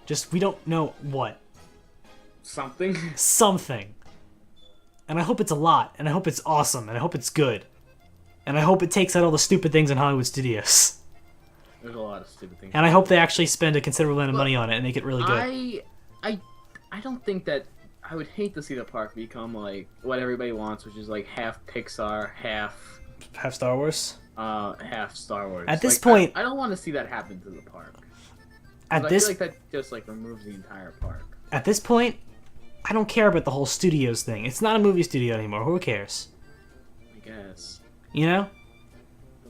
[SPEAKER 1] Just, we don't know what.
[SPEAKER 2] Something.
[SPEAKER 1] And I hope it's a lot, and I hope it's awesome, and I hope it's good. And I hope it takes out all the stupid things in Hollywood studios.
[SPEAKER 2] There's a lot of stupid things.
[SPEAKER 1] And I hope they actually spend a considerable amount of money on it and make it really good.
[SPEAKER 2] I don't think that... I would hate to see the park become, like, what everybody wants, which is, like, half Pixar, half...
[SPEAKER 1] Half Star Wars?
[SPEAKER 2] Half Star Wars.
[SPEAKER 1] At this point...
[SPEAKER 2] I don't want to see that happen to the park. I feel like that just, like, removes the entire park.
[SPEAKER 1] At this point, I don't care about the whole studios thing. It's not a movie studio anymore. Who cares?
[SPEAKER 2] I guess.
[SPEAKER 1] You know?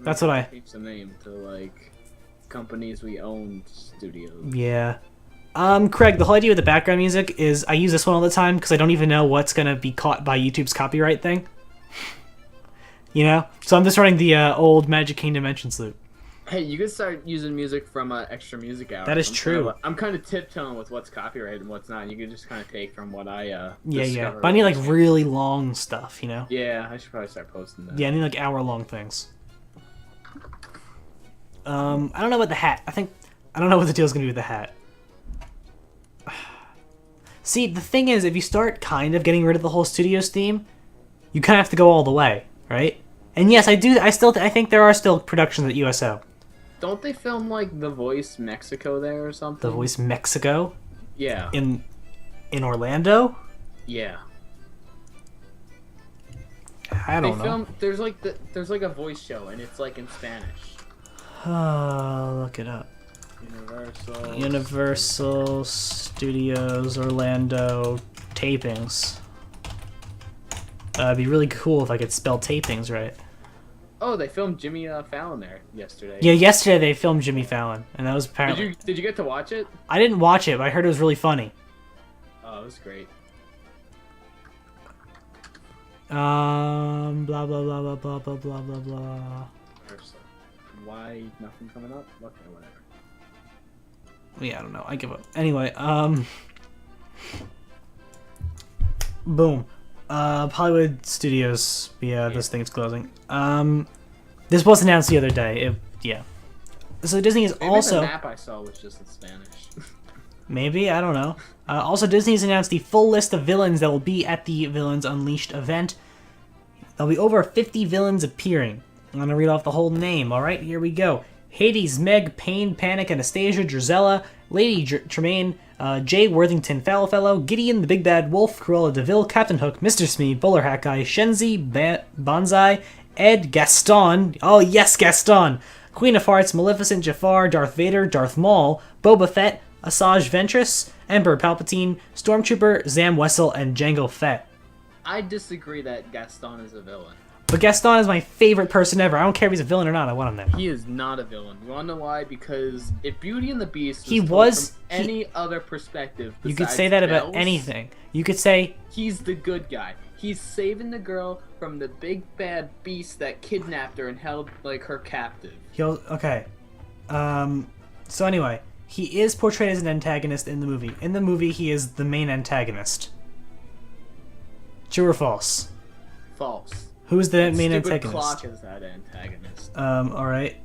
[SPEAKER 1] That's what I...
[SPEAKER 2] Change the name to, like, companies we own studios.
[SPEAKER 1] Yeah. Craig, the whole idea with the background music is I use this one all the time because I don't even know what's going to be caught by YouTube's copyright thing. You know? So I'm just running the old Magic Kingdom entrance loop.
[SPEAKER 2] Hey, you could start using music from Extra Music Hour.
[SPEAKER 1] That is true.
[SPEAKER 2] I'm kind of tiptoeing with what's copyrighted and what's not. You can just kind of take from what I
[SPEAKER 1] Yeah. But I need like really long stuff, you know?
[SPEAKER 2] Yeah, I should probably start posting that.
[SPEAKER 1] Yeah, I need like hour-long things. I don't know about the hat. I don't know what the deal's gonna be with the hat. See, the thing is, if you start kind of getting rid of the whole studios theme, you kind of have to go all the way, right? And yes, I think there are still productions at USO.
[SPEAKER 2] Don't they film, like, The Voice Mexico there or something?
[SPEAKER 1] The Voice Mexico?
[SPEAKER 2] Yeah.
[SPEAKER 1] In Orlando?
[SPEAKER 2] Yeah.
[SPEAKER 1] I don't know.
[SPEAKER 2] There's like a voice show, and it's, like, in Spanish.
[SPEAKER 1] Look it up. Universal Studios Orlando tapings. It'd be really cool if I could spell tapings right.
[SPEAKER 2] Oh, they filmed Jimmy Fallon there yesterday.
[SPEAKER 1] Yeah, yesterday they filmed Jimmy Fallon, and that was apparently...
[SPEAKER 2] Did you get to watch it?
[SPEAKER 1] I didn't watch it, but I heard it was really funny.
[SPEAKER 2] Oh, it was great.
[SPEAKER 1] Blah, blah, blah, blah, blah, blah, blah, blah, blah.
[SPEAKER 2] Why nothing coming up? Okay, whatever.
[SPEAKER 1] Yeah, I don't know. I give up. Anyway, boom. Hollywood Studios. Yeah, this thing's closing. This was announced the other day. Yeah. So Disney is
[SPEAKER 2] Maybe
[SPEAKER 1] also...
[SPEAKER 2] the map I saw was just in Spanish.
[SPEAKER 1] Maybe, I don't know. Also, Disney's announced the full list of villains that will be at the Villains Unleashed event. There'll be over 50 villains appearing. I'm going to read off the whole name. All right, here we go. Hades, Meg, Pain, Panic, Anastasia, Drizella, Lady Tremaine, Jay Worthington, Fallowfellow, Gideon, the Big Bad Wolf, Cruella DeVille, Captain Hook, Mr. Smee, Bowler Hat Guy, Shenzi, Banzai, Ed, Gaston. Oh, yes, Gaston. Queen of Hearts, Maleficent, Jafar, Darth Vader, Darth Maul, Boba Fett, Asajj Ventress, Emperor Palpatine, Stormtrooper, Zam Wessel, and Jango Fett.
[SPEAKER 2] I disagree that Gaston is a villain.
[SPEAKER 1] But Gaston is my favorite person ever. I don't care if he's a villain or not. I want him there.
[SPEAKER 2] He is not a villain. You want to know why? Because if Beauty and the Beast
[SPEAKER 1] was
[SPEAKER 2] from any other perspective,
[SPEAKER 1] you could say that about
[SPEAKER 2] Belle's,
[SPEAKER 1] anything. You could say
[SPEAKER 2] he's the good guy. He's saving the girl from the big bad beast that kidnapped her and held like her captive.
[SPEAKER 1] Okay. So anyway, he is portrayed as an antagonist in the movie. In the movie, he is the main antagonist. True or false?
[SPEAKER 2] False.
[SPEAKER 1] Who's the main
[SPEAKER 2] Stupid
[SPEAKER 1] antagonist?
[SPEAKER 2] Clock is that antagonist.
[SPEAKER 1] Alright.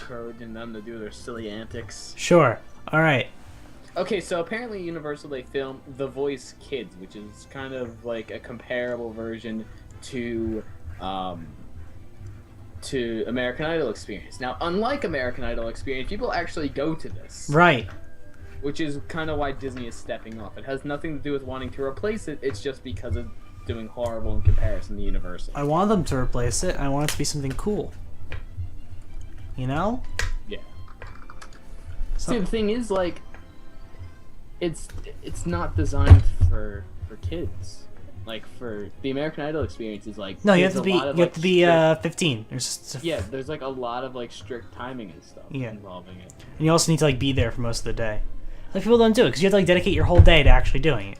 [SPEAKER 2] Encouraging them to do their silly antics.
[SPEAKER 1] Sure. Alright.
[SPEAKER 2] Okay, so apparently Universal, they filmed The Voice Kids, which is kind of like a comparable version to American Idol Experience. Now, unlike American Idol Experience, people actually go to this.
[SPEAKER 1] Right.
[SPEAKER 2] Which is kind of why Disney is stepping off. It has nothing to do with wanting to replace it, it's just because of doing horrible in comparison to Universal.
[SPEAKER 1] I want them to replace it. I want it to be something cool. You know?
[SPEAKER 2] Yeah. See, the thing is, like, it's not designed for kids. Like, for the American Idol Experience is like
[SPEAKER 1] no, you have to be 15.
[SPEAKER 2] Yeah, there's like a lot of like strict timing and stuff involving it.
[SPEAKER 1] And you also need to like be there for most of the day. Like people don't do it because you have to like dedicate your whole day to actually doing it.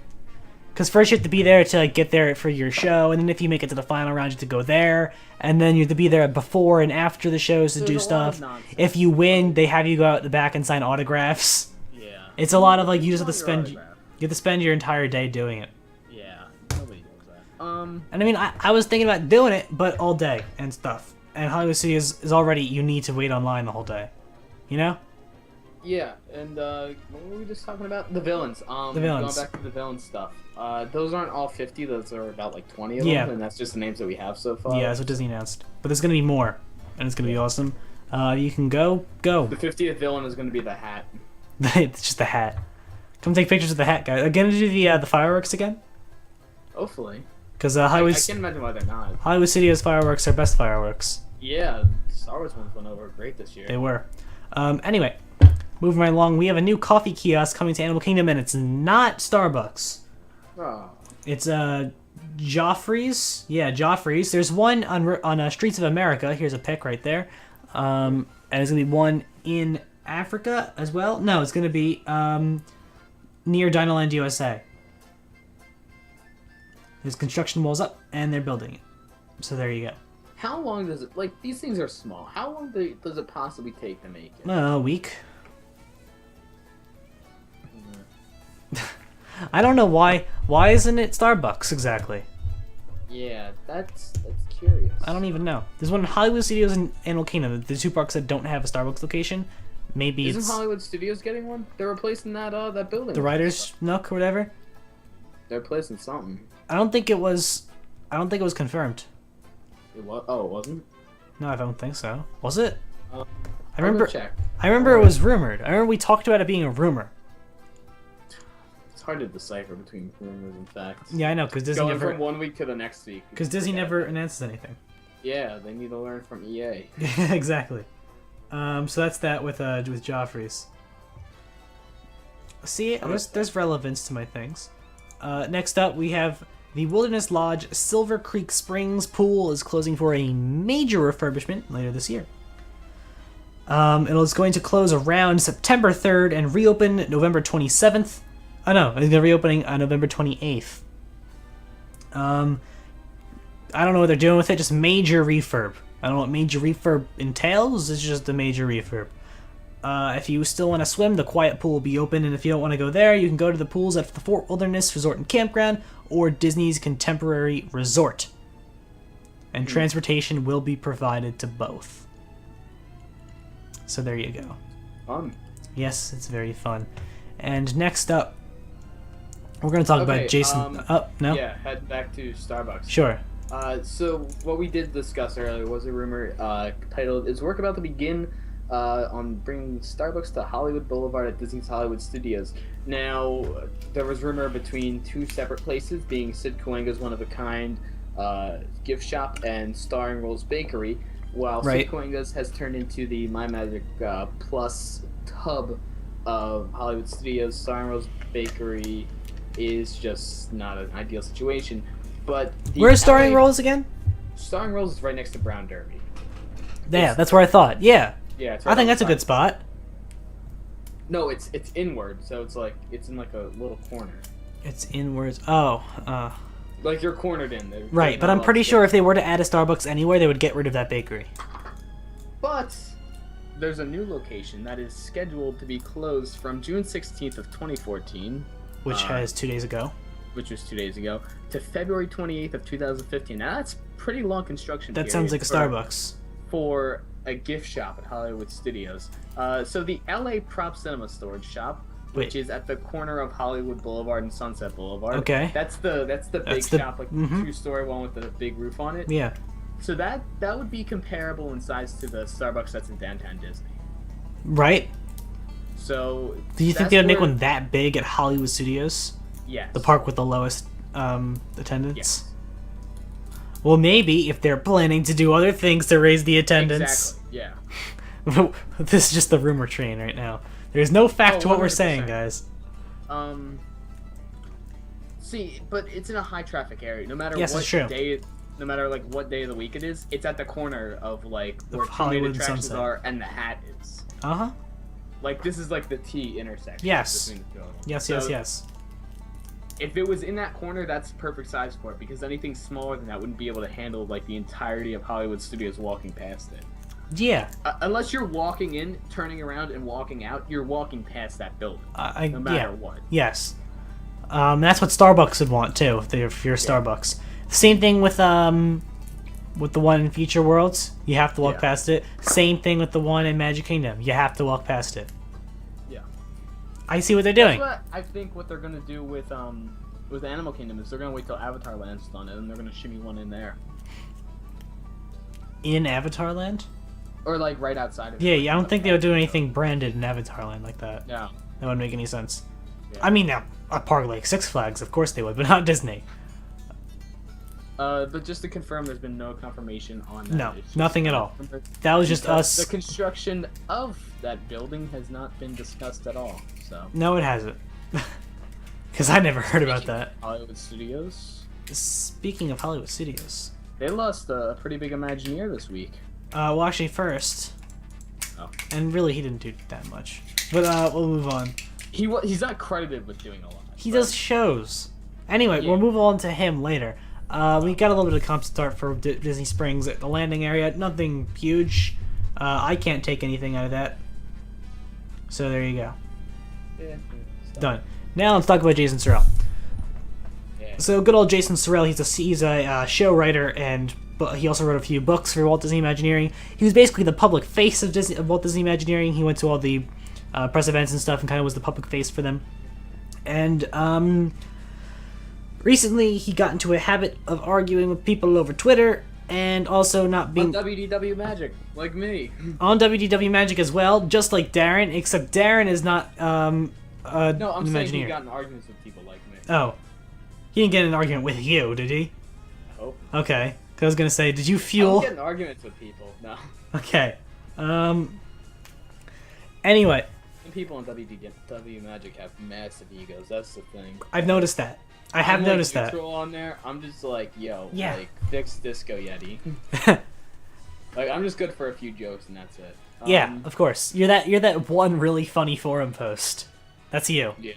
[SPEAKER 1] Because first you have to be there to like get there for your show, and then if you make it to the final round, you have to go there, and then you have to be there before and after the shows to do stuff. If you win, they have you go out the back and sign autographs. Yeah. It's a lot of like you just have to spend. You have to spend your entire day doing it.
[SPEAKER 2] Yeah. Nobody does that.
[SPEAKER 1] And I mean, I was thinking about doing it, but all day and stuff. And Hollywood Studios is already you need to wait online the whole day. You know?
[SPEAKER 2] Yeah, and what were we just talking about? The villains.
[SPEAKER 1] The villains.
[SPEAKER 2] Going back to the villain stuff. Those aren't all 50. Those are about like 20 of them, and that's just the names that we have so far.
[SPEAKER 1] Yeah, that's what Disney announced. But there's gonna be more, and it's gonna be awesome. You can go.
[SPEAKER 2] The 50th villain is gonna be the hat.
[SPEAKER 1] It's just the hat. Come take pictures of the hat, guys. Again, to do the fireworks again.
[SPEAKER 2] Hopefully.
[SPEAKER 1] Because
[SPEAKER 2] I can't imagine why they're not.
[SPEAKER 1] Hollywood Studios fireworks are best fireworks.
[SPEAKER 2] Yeah, Star Wars ones went over great this year.
[SPEAKER 1] They were. Anyway, moving right along, we have a new coffee kiosk coming to Animal Kingdom, and it's not Starbucks.
[SPEAKER 2] Oh.
[SPEAKER 1] It's Joffrey's. Yeah, Joffrey's. There's one on Streets of America. Here's a pic right there. And there's gonna be one in Africa as well. No, it's gonna be near Dinoland, USA. There's construction walls up, and they're building it. So there you go.
[SPEAKER 2] How long does it... Like, these things are small. How long does it possibly take to make it?
[SPEAKER 1] A week. I don't know why. Why isn't it Starbucks exactly?
[SPEAKER 2] Yeah, that's curious.
[SPEAKER 1] I don't even know. There's one in Hollywood Studios and Animal Kingdom. The two parks that don't have a Starbucks location. Maybe
[SPEAKER 2] Isn't Hollywood Studios getting one? They're replacing that building.
[SPEAKER 1] The Writers' Nook or whatever.
[SPEAKER 2] They're replacing something.
[SPEAKER 1] I don't think it was confirmed.
[SPEAKER 2] It was? Oh, it wasn't?
[SPEAKER 1] No, I don't think so. Was it?
[SPEAKER 2] I
[SPEAKER 1] remember it was rumored. I remember we talked about it being a rumor.
[SPEAKER 2] It's hard to decipher between rumors and facts.
[SPEAKER 1] Yeah, I know, because Disney
[SPEAKER 2] going from 1 week to the next week.
[SPEAKER 1] Because Disney never announces anything.
[SPEAKER 2] Yeah, they need to learn from EA.
[SPEAKER 1] Exactly. So that's that with Joffrey's. See, there's relevance to my things. Next up, we have the Wilderness Lodge Silver Creek Springs pool is closing for a major refurbishment later this year. It is going to close around September 3rd and reopen November 27th. Oh no, it's reopening on November 28th. I don't know what they're doing with it, just major refurb. I don't know what major refurb entails, it's just a major refurb. If you still want to swim, the quiet pool will be open, and if you don't want to go there, you can go to the pools at the Fort Wilderness Resort and Campground or Disney's Contemporary Resort. And transportation will be provided to both. So there you go.
[SPEAKER 2] Fun.
[SPEAKER 1] Yes, it's very fun. And next up, we're going to talk about Jason... no?
[SPEAKER 2] Yeah, head back to Starbucks.
[SPEAKER 1] Sure.
[SPEAKER 2] So what we did discuss earlier was a rumor titled, "Is work about to begin on bringing Starbucks to Hollywood Boulevard at Disney's Hollywood Studios?" Now, there was rumor between two separate places, being Sid Cahuenga's one-of-a-kind gift shop and Starring Rolls Bakery, while Sid Cahuenga's has turned into the My Magic Plus hub of Hollywood Studios. Starring Rolls Bakery is just not an ideal situation. But
[SPEAKER 1] where's Starring Rolls again?
[SPEAKER 2] Starring Rolls is right next to Brown Derby.
[SPEAKER 1] Yeah, that's where I thought. Yeah.
[SPEAKER 2] Yeah, it's right
[SPEAKER 1] I think that's a good spot.
[SPEAKER 2] No, it's inward, so it's in like a little corner.
[SPEAKER 1] It's inwards. Oh,
[SPEAKER 2] like you're cornered in there.
[SPEAKER 1] Right, but I'm pretty sure if they were to add a Starbucks anywhere, they would get rid of that bakery.
[SPEAKER 2] But there's a new location that is scheduled to be closed from June 16th of 2014,
[SPEAKER 1] which has 2 days ago.
[SPEAKER 2] Which was 2 days ago, to February 28th of 2015. Now that's pretty long construction period.
[SPEAKER 1] That sounds like a Starbucks.
[SPEAKER 2] For a gift shop at Hollywood Studios. So the LA Prop Cinema Storage Shop, which is at the corner of Hollywood Boulevard and Sunset Boulevard. Okay. That's the big shop, like the two-story one with the big roof on it.
[SPEAKER 1] Yeah.
[SPEAKER 2] So that would be comparable in size to the Starbucks that's in downtown Disney.
[SPEAKER 1] Right.
[SPEAKER 2] So
[SPEAKER 1] do you think they would make one that big at Hollywood Studios?
[SPEAKER 2] Yes.
[SPEAKER 1] The park with the lowest attendance?
[SPEAKER 2] Yes.
[SPEAKER 1] Well, maybe if they're planning to do other things to raise the attendance.
[SPEAKER 2] Exactly, yeah.
[SPEAKER 1] This is just the rumor train right now. There's no fact to what 100%. We're saying, guys.
[SPEAKER 2] See, but it's in a high traffic area. No matter
[SPEAKER 1] what
[SPEAKER 2] day, no matter like what day of the week it is, it's at the corner of like where
[SPEAKER 1] Hollywood
[SPEAKER 2] attractions are and the hat is.
[SPEAKER 1] Uh-huh.
[SPEAKER 2] Like this is like the T intersection.
[SPEAKER 1] Yes. Yes.
[SPEAKER 2] If it was in that corner, that's perfect size for it, because anything smaller than that wouldn't be able to handle like the entirety of Hollywood Studios walking past it.
[SPEAKER 1] Yeah.
[SPEAKER 2] Unless you're walking in, turning around, and walking out, you're walking past that building. No matter what.
[SPEAKER 1] Yes. That's what Starbucks would want too, if you're Starbucks. Same thing with the one in Future Worlds. You have to walk past it. Same thing with the one in Magic Kingdom. You have to walk past it. I see what they're doing.
[SPEAKER 2] That's what I think what they're gonna do with Animal Kingdom is they're gonna wait till Avatar Land's done and they're gonna shimmy one in there.
[SPEAKER 1] In Avatar Land?
[SPEAKER 2] Or like right outside of it.
[SPEAKER 1] Yeah, I don't think they would do anything branded in Avatar Land like that.
[SPEAKER 2] No.
[SPEAKER 1] That wouldn't make any sense. Yeah. I mean, now a park like Six Flags, of course they would, but not Disney.
[SPEAKER 2] But just to confirm, there's been no confirmation on that.
[SPEAKER 1] No, nothing at all. That was just us.
[SPEAKER 2] The construction of that building has not been discussed at all. So.
[SPEAKER 1] No, it hasn't. Because I never heard about that.
[SPEAKER 2] Hollywood Studios.
[SPEAKER 1] Speaking of Hollywood Studios,
[SPEAKER 2] they lost a pretty big Imagineer this week.
[SPEAKER 1] Well, actually, first.
[SPEAKER 2] Oh.
[SPEAKER 1] And really, he didn't do that much. But we'll move on.
[SPEAKER 2] He's not credited with doing a lot.
[SPEAKER 1] He does shows. Anyway, we'll move on to him later. We got a little bit of concept art for Disney Springs at the landing area. Nothing huge. I can't take anything out of that. So there you go.
[SPEAKER 2] Yeah.
[SPEAKER 1] Done. Now let's talk about Jason Surrell.
[SPEAKER 2] Yeah.
[SPEAKER 1] So good old Jason Surrell. He's a show writer, but he also wrote a few books for Walt Disney Imagineering. He was basically the public face of Walt Disney Imagineering. He went to all the press events and stuff and kind of was the public face for them. And recently he got into a habit of arguing with people over Twitter and also not being...
[SPEAKER 2] On WDW Magic, like me.
[SPEAKER 1] On WDW Magic as well, just like Darren, except Darren is not
[SPEAKER 2] no, I'm
[SPEAKER 1] Imagineer.
[SPEAKER 2] saying he got in arguments with people like me.
[SPEAKER 1] Oh. He didn't get in an argument with you, did he?
[SPEAKER 2] I hope.
[SPEAKER 1] Okay. I was going to say, did you fuel...
[SPEAKER 2] I don't get in arguments with people, no.
[SPEAKER 1] Okay. Anyway.
[SPEAKER 2] People in WDW Magic have massive egos, that's the thing.
[SPEAKER 1] I've noticed that. I have noticed that.
[SPEAKER 2] On there, I'm just like, yo,
[SPEAKER 1] yeah.
[SPEAKER 2] like, fix Disco Yeti. Like, I'm just good for a few jokes and that's it.
[SPEAKER 1] Yeah, of course. You're that one really funny forum post. That's you.
[SPEAKER 2] Yeah.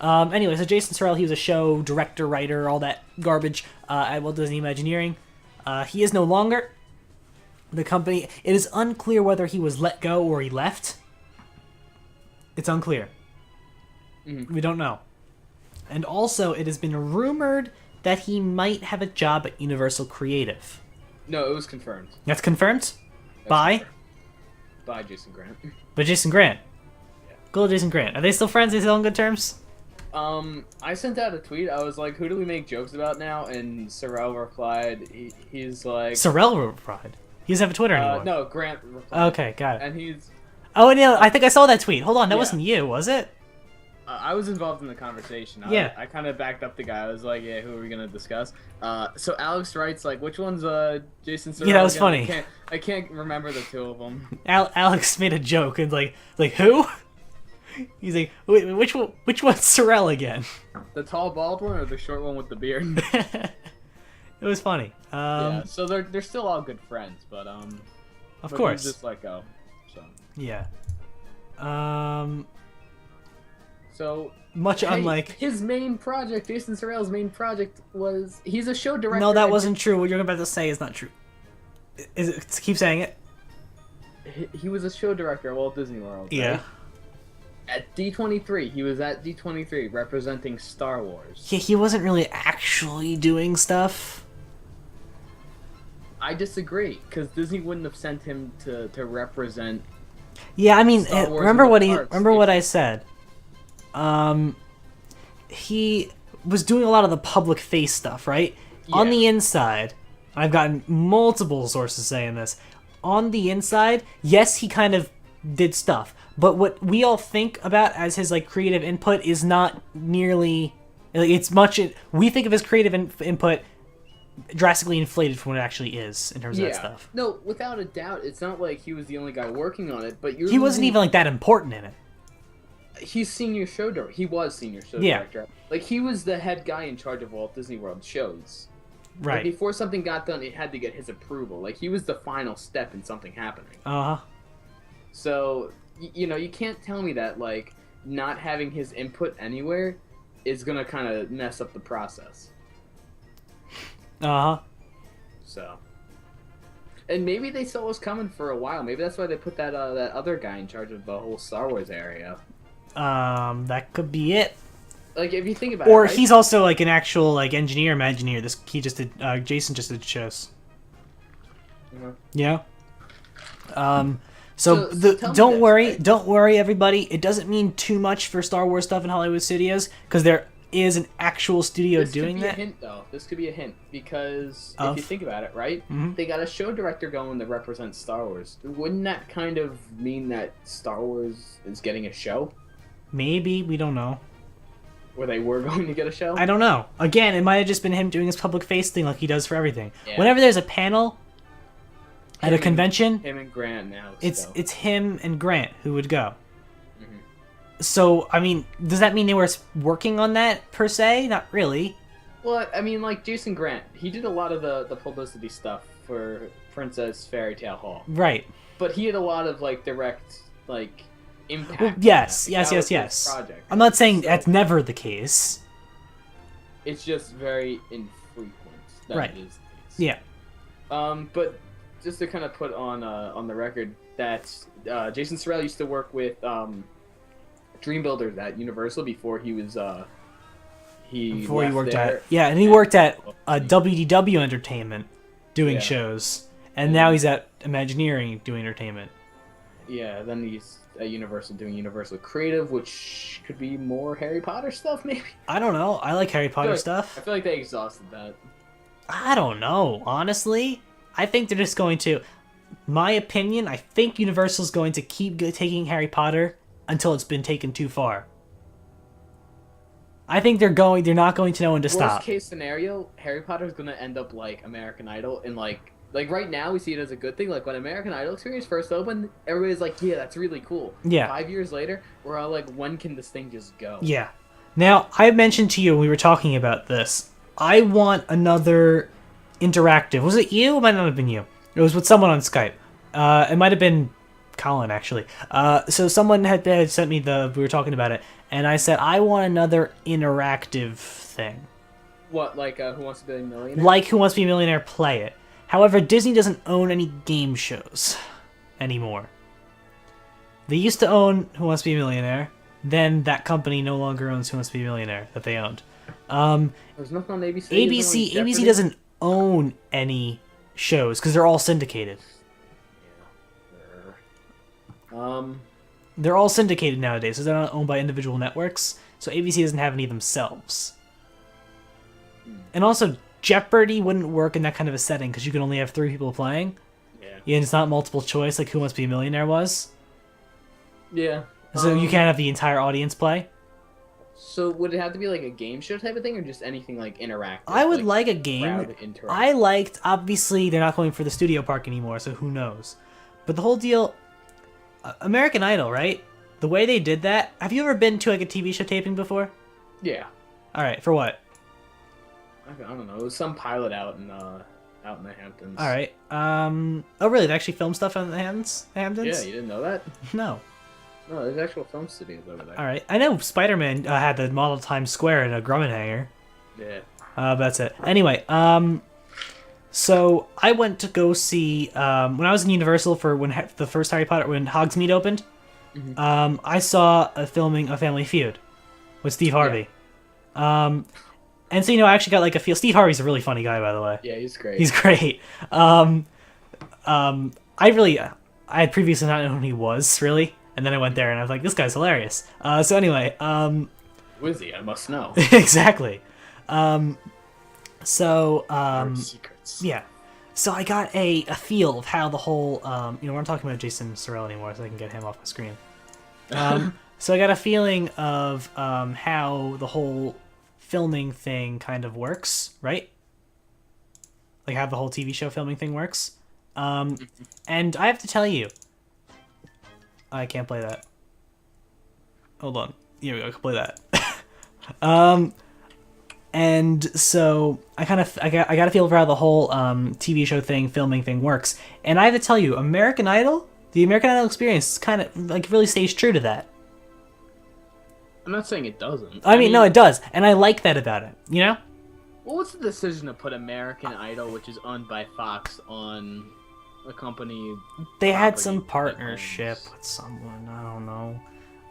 [SPEAKER 1] Anyway, so Jason Surrell, he was a show director, writer, all that garbage at Walt Disney Imagineering. He is no longer. The company. It is unclear whether he was let go or he left. It's unclear.
[SPEAKER 2] Mm-hmm.
[SPEAKER 1] We don't know. And also, it has been rumored that he might have a job at Universal Creative.
[SPEAKER 2] No, it was confirmed.
[SPEAKER 1] That's confirmed? By?
[SPEAKER 2] by Jason Grant.
[SPEAKER 1] But Jason Grant.
[SPEAKER 2] Yeah.
[SPEAKER 1] Good old Jason Grant. Are they still friends? Are they still on good terms?
[SPEAKER 2] I sent out a tweet. I was like, "Who do we make jokes about now?" And Sorrell replied. He's like,
[SPEAKER 1] Sorrell replied. He doesn't have a Twitter anymore.
[SPEAKER 2] No, Grant replied.
[SPEAKER 1] Okay, got it.
[SPEAKER 2] And he's.
[SPEAKER 1] Oh, and yeah, I think I saw that tweet. Hold on, that wasn't you, was it?
[SPEAKER 2] I was involved in the conversation. I kind of backed up the guy. I was like, "Yeah, who are we gonna discuss?" So Alex writes like, "Which one's Jason Sorrell?"
[SPEAKER 1] Yeah, that was
[SPEAKER 2] again?
[SPEAKER 1] funny.
[SPEAKER 2] I can't remember the two of them.
[SPEAKER 1] Alex made a joke and like who? He's like, wait, which one's Sorrell again?
[SPEAKER 2] The tall bald one or the short one with the beard?
[SPEAKER 1] It was funny.
[SPEAKER 2] Yeah, so they're still all good friends, but
[SPEAKER 1] of course,
[SPEAKER 2] just let go. So
[SPEAKER 1] yeah.
[SPEAKER 2] So
[SPEAKER 1] much unlike
[SPEAKER 2] his main project, Jason Sorrell's main project was he's a show director.
[SPEAKER 1] No, that wasn't true. What you're about to say is not true. Is it? Keep saying it.
[SPEAKER 2] He was a show director at Walt Disney World. Right?
[SPEAKER 1] Yeah.
[SPEAKER 2] At D23, he was at D23 representing Star Wars.
[SPEAKER 1] Yeah, he wasn't really actually doing stuff.
[SPEAKER 2] I disagree, because Disney wouldn't have sent him to represent.
[SPEAKER 1] Yeah, I mean, remember what I said. He was doing a lot of the public face stuff, right? Yeah. On the inside, I've gotten multiple sources saying this. On the inside, yes, he kind of did stuff, but what we all think about as his like creative input is not nearly like it's much. We think of his creative input drastically inflated from what it actually is in terms of that stuff.
[SPEAKER 2] No, without a doubt, it's not like he was the only guy working on it, but
[SPEAKER 1] he wasn't even like that important in it.
[SPEAKER 2] He's senior show director. He was senior show director. Like he was the head guy in charge of Walt Disney World shows.
[SPEAKER 1] Right.
[SPEAKER 2] Like, before something got done, it had to get his approval. Like he was the final step in something happening.
[SPEAKER 1] Uh huh.
[SPEAKER 2] So you can't tell me that like not having his input anywhere is gonna kind of mess up the process.
[SPEAKER 1] Uh huh.
[SPEAKER 2] So. And maybe they saw us coming for a while. Maybe that's why they put that other guy in charge of the whole Star Wars area.
[SPEAKER 1] That could be it.
[SPEAKER 2] Like if you think about it,
[SPEAKER 1] or
[SPEAKER 2] right?
[SPEAKER 1] He's also like an actual like engineer, imagineer. Jason just did shows.
[SPEAKER 2] Mm-hmm.
[SPEAKER 1] Yeah. So don't worry, everybody. It doesn't mean too much for Star Wars stuff in Hollywood studios because there is an actual studio doing that.
[SPEAKER 2] This could be a hint, though. This could be a hint because if you think about it, right?
[SPEAKER 1] Mm-hmm.
[SPEAKER 2] They got a show director going that represents Star Wars. Wouldn't that kind of mean that Star Wars is getting a show?
[SPEAKER 1] Maybe, we don't know.
[SPEAKER 2] Or they were going to get a show?
[SPEAKER 1] I don't know. Again, it might have just been him doing his public face thing like he does for everything.
[SPEAKER 2] Yeah.
[SPEAKER 1] Whenever there's a panel at a convention,
[SPEAKER 2] him and Grant now.
[SPEAKER 1] It's him and Grant who would go. Mm-hmm. So, I mean, does that mean they were working on that per se? Not really.
[SPEAKER 2] Well, I mean, like Jason Grant, he did a lot of the publicity stuff for Princess Fairy Tale Hall.
[SPEAKER 1] Right.
[SPEAKER 2] But he had a lot of like direct like impact.
[SPEAKER 1] Well, yes. Project. I'm not saying that's never the case.
[SPEAKER 2] It's just very infrequent. That is the case.
[SPEAKER 1] Yeah.
[SPEAKER 2] But just to kind of put on the record that Jason Sorrell used to work with Dream Builders at Universal before he was he worked at
[SPEAKER 1] and he worked at WDW Entertainment doing shows, and now he's at Imagineering doing entertainment.
[SPEAKER 2] Yeah, then he's at Universal doing Universal Creative, which could be more Harry Potter stuff, maybe.
[SPEAKER 1] I don't know. I like Harry Potter stuff.
[SPEAKER 2] I feel like they exhausted that.
[SPEAKER 1] I don't know, honestly. I think they're just going to, my opinion, I think Universal's going to keep taking Harry Potter until it's been taken too far. I think they're not going to know when to stop.
[SPEAKER 2] Worst case scenario, Harry Potter's going to end up like American Idol, and like right now we see it as a good thing. Like when American Idol experience first opened, everybody's like, yeah, that's really cool.
[SPEAKER 1] Yeah.
[SPEAKER 2] 5 years later, we're all like, when can this thing just go?
[SPEAKER 1] Yeah. Now, I mentioned to you when we were talking about this, I want another interactive. Was it you? It might not have been you. It was with someone on Skype. It might have been Colin, actually. So someone had sent me we were talking about it, and I said, I want another interactive thing.
[SPEAKER 2] What, like Who Wants to Be a Millionaire?
[SPEAKER 1] Like Who Wants to Be a Millionaire, play it. However, Disney doesn't own any game shows anymore. They used to own Who Wants to Be a Millionaire, then that company no longer owns Who Wants to Be a Millionaire that they owned.
[SPEAKER 2] There's nothing on ABC.
[SPEAKER 1] ABC doesn't own any shows because they're all syndicated. They're all syndicated nowadays, so they're not owned by individual networks. So ABC doesn't have any themselves. And also, Jeopardy wouldn't work in that kind of a setting because you can only have 3 people playing. Yeah, and it's not multiple choice like Who Wants to Be a Millionaire was.
[SPEAKER 2] Yeah.
[SPEAKER 1] So you can't have the entire audience play.
[SPEAKER 2] So would it have to be like a game show type of thing, or just anything like interactive?
[SPEAKER 1] I would like a game. Obviously, they're not going for the studio park anymore, so who knows. But the whole deal, American Idol, right? The way they did that, have you ever been to like a TV show taping before?
[SPEAKER 2] Yeah.
[SPEAKER 1] All right, for what?
[SPEAKER 2] I don't know. It was some pilot out in the Hamptons.
[SPEAKER 1] All right. Oh, really? They actually film stuff in the Hamptons?
[SPEAKER 2] Yeah, you didn't know that?
[SPEAKER 1] No.
[SPEAKER 2] No, there's actual film studios over there.
[SPEAKER 1] All right. I know Spider-Man had the model Times Square in a Grumman hangar.
[SPEAKER 2] Yeah.
[SPEAKER 1] But that's it. Anyway, so I went to go see when I was in Universal for the first Harry Potter when Hogsmeade opened. Mm-hmm. I saw a filming of Family Feud with Steve Harvey. Yeah. And so I actually got like a feel. Steve Harvey's a really funny guy, by the way.
[SPEAKER 2] Yeah, he's great.
[SPEAKER 1] He's great. I had previously not known who he was really, and then I went there and I was like, this guy's hilarious. So anyway,
[SPEAKER 2] who is he? I must know.
[SPEAKER 1] Exactly.
[SPEAKER 2] Secrets.
[SPEAKER 1] Yeah. So I got a feel of how the whole, we're not talking about Jason Sorrell anymore, so I can get him off my screen. So I got a feeling of how the whole filming thing kind of works, right? Like how the whole TV show filming thing works. And I have to tell you, I can't play that. Hold on. Here we go. I can play that. And so I got a feel for how the whole TV show thing, filming thing works. And I have to tell you, the American Idol experience kind of like really stays true to that.
[SPEAKER 2] I'm not saying it doesn't.
[SPEAKER 1] I mean, no, it does, and I like that about it.
[SPEAKER 2] Well, what's the decision to put American Idol, which is owned by Fox, on a company?
[SPEAKER 1] They had some partnership with someone. I don't know,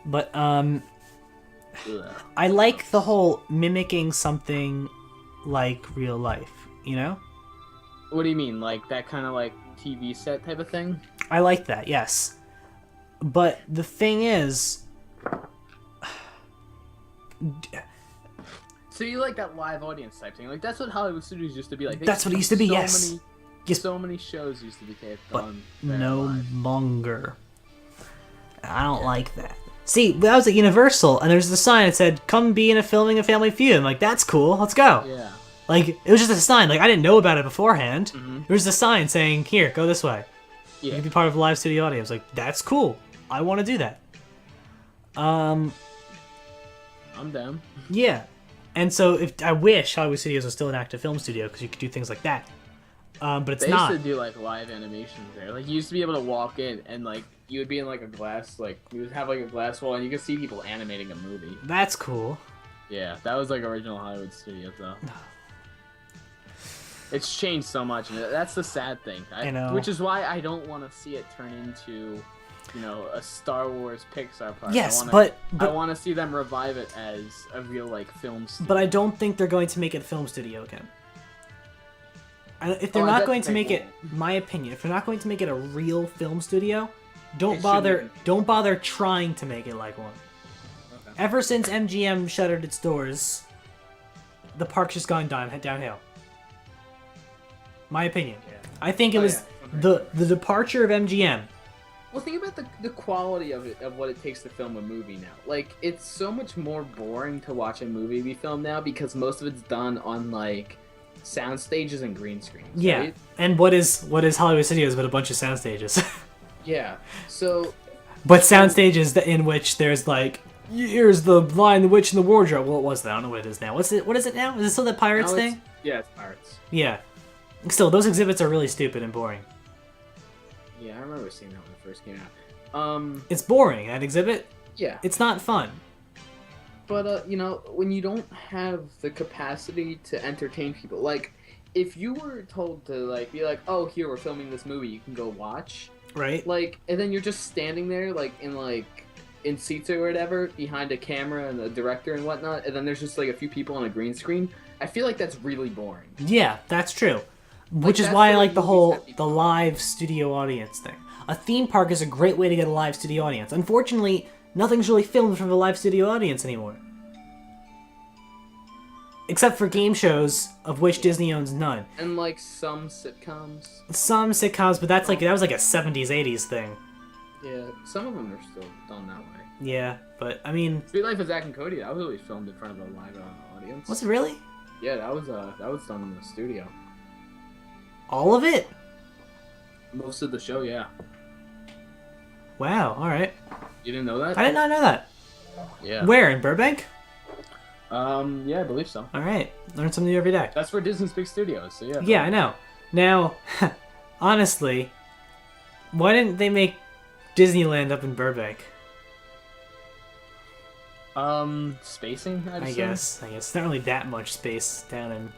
[SPEAKER 1] but I like the whole mimicking something like real life.
[SPEAKER 2] What do you mean, like that kind of like TV set type of thing?
[SPEAKER 1] I like that, yes. But the thing is,
[SPEAKER 2] so you like that live audience type thing? Like that's what Hollywood studios used to be like.
[SPEAKER 1] That's what it used to be. Yes.
[SPEAKER 2] So many shows used to be taped
[SPEAKER 1] but
[SPEAKER 2] on.
[SPEAKER 1] No
[SPEAKER 2] live.
[SPEAKER 1] longer. I don't like that. See, I was at Universal, and there's the sign that said, "Come be in a filming of Family Feud." I'm like, that's cool. Let's go.
[SPEAKER 2] Yeah.
[SPEAKER 1] Like, it was just a sign. Like, I didn't know about it beforehand.
[SPEAKER 2] Mm-hmm.
[SPEAKER 1] There was a sign saying, "Here, go this way.
[SPEAKER 2] Yeah.
[SPEAKER 1] You can be part of a live studio audience." Like, that's cool. I want to do that.
[SPEAKER 2] I'm down.
[SPEAKER 1] Yeah. And so, I wish Hollywood Studios was still an active film studio because you could do things like that. But it's not.
[SPEAKER 2] They used to do like live animations there. Like you used to be able to walk in and like you would be in like a glass, like you would have like a glass wall and you could see people animating a movie.
[SPEAKER 1] That's cool.
[SPEAKER 2] Yeah, that was like original Hollywood Studios though. It's changed so much, and that's the sad thing.
[SPEAKER 1] I know.
[SPEAKER 2] Which is why I don't want to see it turn into, a Star Wars Pixar park.
[SPEAKER 1] Yes,
[SPEAKER 2] but I want to see them revive it as a real like film studio.
[SPEAKER 1] But I don't think they're going to make it a film studio again. If they're not going to make it, my opinion, if they're not going to make it a real film studio, don't bother trying to make it like one. Okay. Ever since MGM shuttered its doors, the park's just gone downhill. My opinion. Yeah. I think it was the departure of MGM.
[SPEAKER 2] Well, think about the quality of what it takes to film a movie now. Like, it's so much more boring to watch a movie be filmed now because most of it's done on like sound stages and green screens.
[SPEAKER 1] Yeah,
[SPEAKER 2] right?
[SPEAKER 1] And what is Hollywood Studios but a bunch of sound stages?
[SPEAKER 2] Yeah. So.
[SPEAKER 1] But sound stages in which there's like, here's the Lion, the Witch, and the Wardrobe. Well, it was that. I don't know what it is now. What is it now? Is it still that Pirates thing?
[SPEAKER 2] Yeah, it's Pirates.
[SPEAKER 1] Yeah. Still, those exhibits are really stupid and boring.
[SPEAKER 2] Yeah, I remember seeing that when it first came out.
[SPEAKER 1] It's boring, that exhibit.
[SPEAKER 2] Yeah.
[SPEAKER 1] It's not fun.
[SPEAKER 2] But, when you don't have the capacity to entertain people, like, if you were told to, like, be like, oh, here, we're filming this movie, you can go watch.
[SPEAKER 1] Right.
[SPEAKER 2] Like, and then you're just standing there, like, in seats or whatever, behind a camera and a director and whatnot, and then there's just, like, a few people on a green screen. I feel like that's really boring.
[SPEAKER 1] Yeah, that's true. Which is why I like the live studio audience thing. a theme park is a great way to get a live studio audience. Unfortunately, nothing's really filmed for the live studio audience anymore. Except for game shows, of which Disney owns none.
[SPEAKER 2] And like some sitcoms.
[SPEAKER 1] Some sitcoms, but that was like a 70s, 80s thing.
[SPEAKER 2] Yeah, some of them are still done that way.
[SPEAKER 1] Yeah, but I mean,
[SPEAKER 2] Sweet Life of Zack and Cody, that was always filmed in front of a live audience.
[SPEAKER 1] was it really?
[SPEAKER 2] Yeah, that was done in the studio.
[SPEAKER 1] All of it?
[SPEAKER 2] Most of the show, yeah.
[SPEAKER 1] Wow, alright.
[SPEAKER 2] You didn't know that?
[SPEAKER 1] I did not know that.
[SPEAKER 2] Yeah.
[SPEAKER 1] Where, in Burbank?
[SPEAKER 2] Yeah, I believe so.
[SPEAKER 1] Alright, learn something new every day.
[SPEAKER 2] That's where Disney's big studios, so yeah.
[SPEAKER 1] Yeah, I know. Now, honestly, why didn't they make Disneyland up in Burbank?
[SPEAKER 2] Spacing,
[SPEAKER 1] I guess. It's not really that much space down in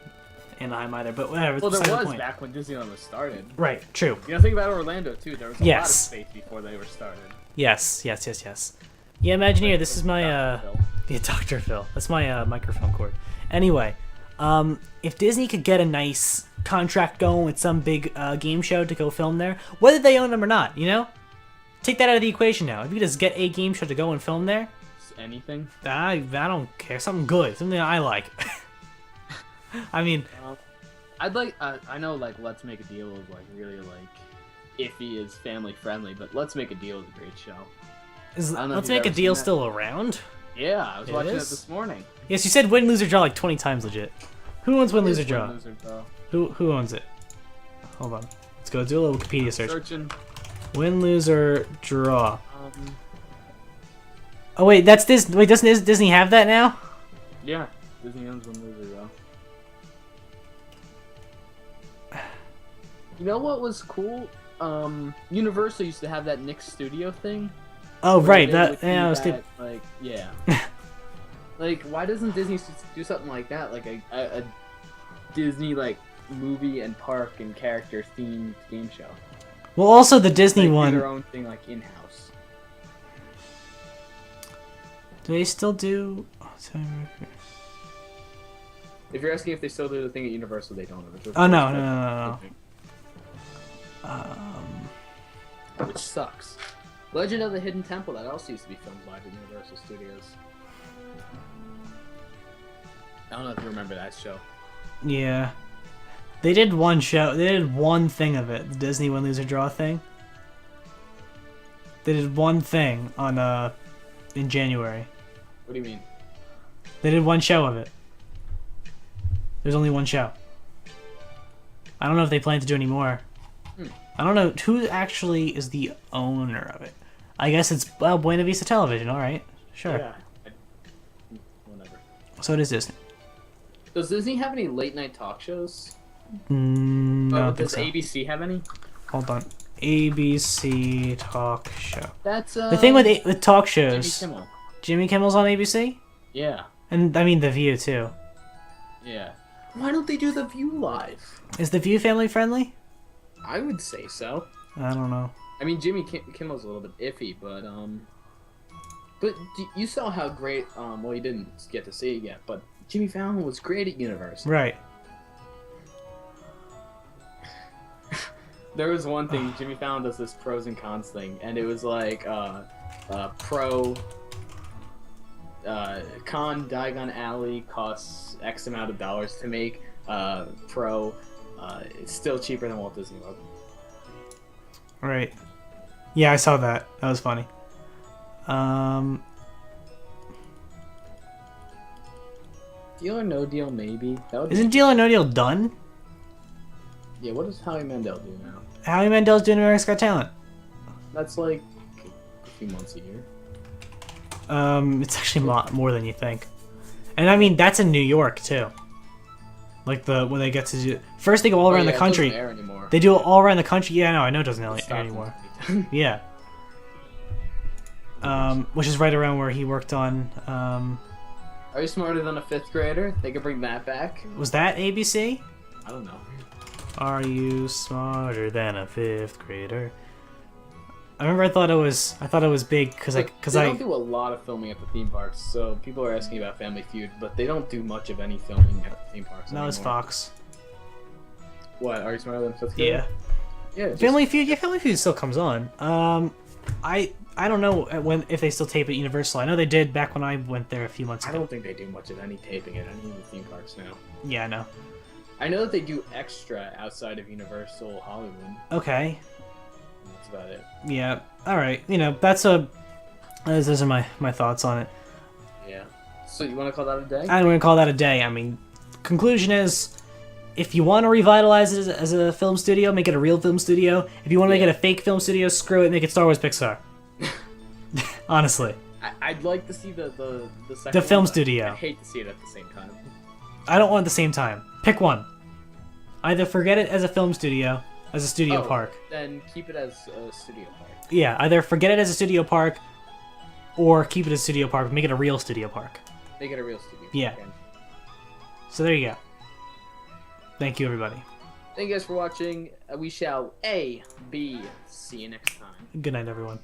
[SPEAKER 1] Anaheim either, but whatever.
[SPEAKER 2] Well, there
[SPEAKER 1] beside the
[SPEAKER 2] was back when Disneyland was started.
[SPEAKER 1] Right, true.
[SPEAKER 2] You know, think about Orlando, too. There was a lot of space before they were started.
[SPEAKER 1] Yes. Yeah, Imagineer, this is my, yeah, Dr. Phil. That's my, microphone cord. Anyway, if Disney could get a nice contract going with some big, game show to go film there, whether they own them or not, you know? Take that out of the equation now. If you could just get a game show to go and film there...
[SPEAKER 2] Anything?
[SPEAKER 1] I don't care. Something good. Something that I like. I mean...
[SPEAKER 2] I'd like... I know, like, Let's Make a Deal is, like, really, like, iffy is family-friendly, but Let's Make a Deal is a great show.
[SPEAKER 1] Let's Make a Deal still around?
[SPEAKER 2] Yeah, I was watching it this morning.
[SPEAKER 1] Yes, you said Win, Lose, or Draw like 20 times, legit. Who owns Win, Lose, or Draw?
[SPEAKER 2] Win, Lose, or Draw?
[SPEAKER 1] Who owns it? Hold on. Let's go do a little Wikipedia search.
[SPEAKER 2] Searching.
[SPEAKER 1] Win, Lose, or Draw. Oh wait, that's Disney. Wait, doesn't Disney have that now?
[SPEAKER 2] Yeah, Disney owns Win, Lose, or Draw. You know what was cool? Universal used to have that Nick Studio thing.
[SPEAKER 1] Oh right, that yeah, was stupid.
[SPEAKER 2] Like yeah. Like why doesn't Disney do something like that? Like a Disney like movie and park and character themed game show.
[SPEAKER 1] Well, also the Disney one.
[SPEAKER 2] Do their own thing like in house.
[SPEAKER 1] Do they still do?
[SPEAKER 2] If you're asking if they still do the thing at Universal, they don't.
[SPEAKER 1] Oh no.
[SPEAKER 2] Which sucks. Legend of the Hidden Temple, that also used to be filmed live at Universal Studios. I don't know if you remember that show.
[SPEAKER 1] Yeah. They did one show. They did one thing of it. The Disney Win, Lose, or Draw thing. They did one thing on in January.
[SPEAKER 2] What do you mean?
[SPEAKER 1] They did one show of it. There's only one show. I don't know if they plan to do any more. I don't know who actually is the owner of it. I guess it's Buena Vista Television. All right, sure.
[SPEAKER 2] Yeah. Whatever.
[SPEAKER 1] So it is Disney.
[SPEAKER 2] Does Disney have any late night talk shows?
[SPEAKER 1] No.
[SPEAKER 2] Does ABC have any?
[SPEAKER 1] Hold on. ABC talk show.
[SPEAKER 2] That's
[SPEAKER 1] the thing with talk shows.
[SPEAKER 2] Jimmy Kimmel.
[SPEAKER 1] Jimmy Kimmel's on ABC.
[SPEAKER 2] Yeah.
[SPEAKER 1] And I mean The View too.
[SPEAKER 2] Yeah. Why don't they do The View live?
[SPEAKER 1] Is The View family friendly?
[SPEAKER 2] I would say so.
[SPEAKER 1] I don't know.
[SPEAKER 2] I mean, Jimmy Kimmel's a little bit iffy, but you saw how great. Well, you didn't get to see it yet, but Jimmy Fallon was great at Universal.
[SPEAKER 1] Right.
[SPEAKER 2] There was one thing. Jimmy Fallon does this pros and cons thing, and it was like pro. Con Diagon Alley costs X amount of dollars to make. Pro. It's still cheaper than Walt Disney World.
[SPEAKER 1] Right. Yeah, I saw that. That was funny.
[SPEAKER 2] Deal or No Deal, maybe.
[SPEAKER 1] Isn't Deal or No Deal done?
[SPEAKER 2] Yeah, what does Howie Mandel do now?
[SPEAKER 1] Howie Mandel's doing America's Got Talent.
[SPEAKER 2] That's like a few months a year.
[SPEAKER 1] It's actually more than you think. And I mean, that's in New York, too. Like when they get to do... First they go all around the country.
[SPEAKER 2] It doesn't air anymore.
[SPEAKER 1] They do it all around the country. Yeah, no, I know it doesn't air anymore. Yeah. Which is right around where he worked on...
[SPEAKER 2] Are You Smarter Than a Fifth Grader? They could bring that back.
[SPEAKER 1] Was that ABC?
[SPEAKER 2] I don't know.
[SPEAKER 1] Are you smarter than a fifth grader? I remember I thought it was big because
[SPEAKER 2] they don't do a lot of filming at the theme parks, so people are asking about Family Feud, but they don't do much of any filming at the theme parks.
[SPEAKER 1] No, it's Fox.
[SPEAKER 2] What? Are You Smarter Than a Fifth Grader?
[SPEAKER 1] Yeah.
[SPEAKER 2] Yeah.
[SPEAKER 1] Family Feud. Yeah, Family Feud still comes on. I don't know if they still tape at Universal. I know they did back when I went there a few months ago.
[SPEAKER 2] I don't think they do much of any taping at any of the theme parks now.
[SPEAKER 1] Yeah, I know.
[SPEAKER 2] I know that they do extra outside of Universal Hollywood.
[SPEAKER 1] Okay.
[SPEAKER 2] That's about it.
[SPEAKER 1] Yeah. All right. Those are my thoughts on it.
[SPEAKER 2] Yeah. So you want to call that a day?
[SPEAKER 1] I'm going to call that a day. I mean, conclusion is, if you want to revitalize it as a film studio, make it a real film studio. If you want to make it a fake film studio, screw it, make it Star Wars Pixar. Honestly.
[SPEAKER 2] I'd like to see the second
[SPEAKER 1] The film
[SPEAKER 2] one,
[SPEAKER 1] studio.
[SPEAKER 2] I hate to see it at the same time.
[SPEAKER 1] I don't want it at the same time. Pick one. Either forget it as a film studio, as a studio park.
[SPEAKER 2] Then keep it as a studio park.
[SPEAKER 1] Yeah, either forget it as a studio park, or keep it as a studio park, make it a real studio park.
[SPEAKER 2] Make it a real studio
[SPEAKER 1] Yeah.
[SPEAKER 2] park.
[SPEAKER 1] So there you go. Thank you, everybody.
[SPEAKER 2] Thank you guys for watching. We shall see you next time.
[SPEAKER 1] Good night, everyone.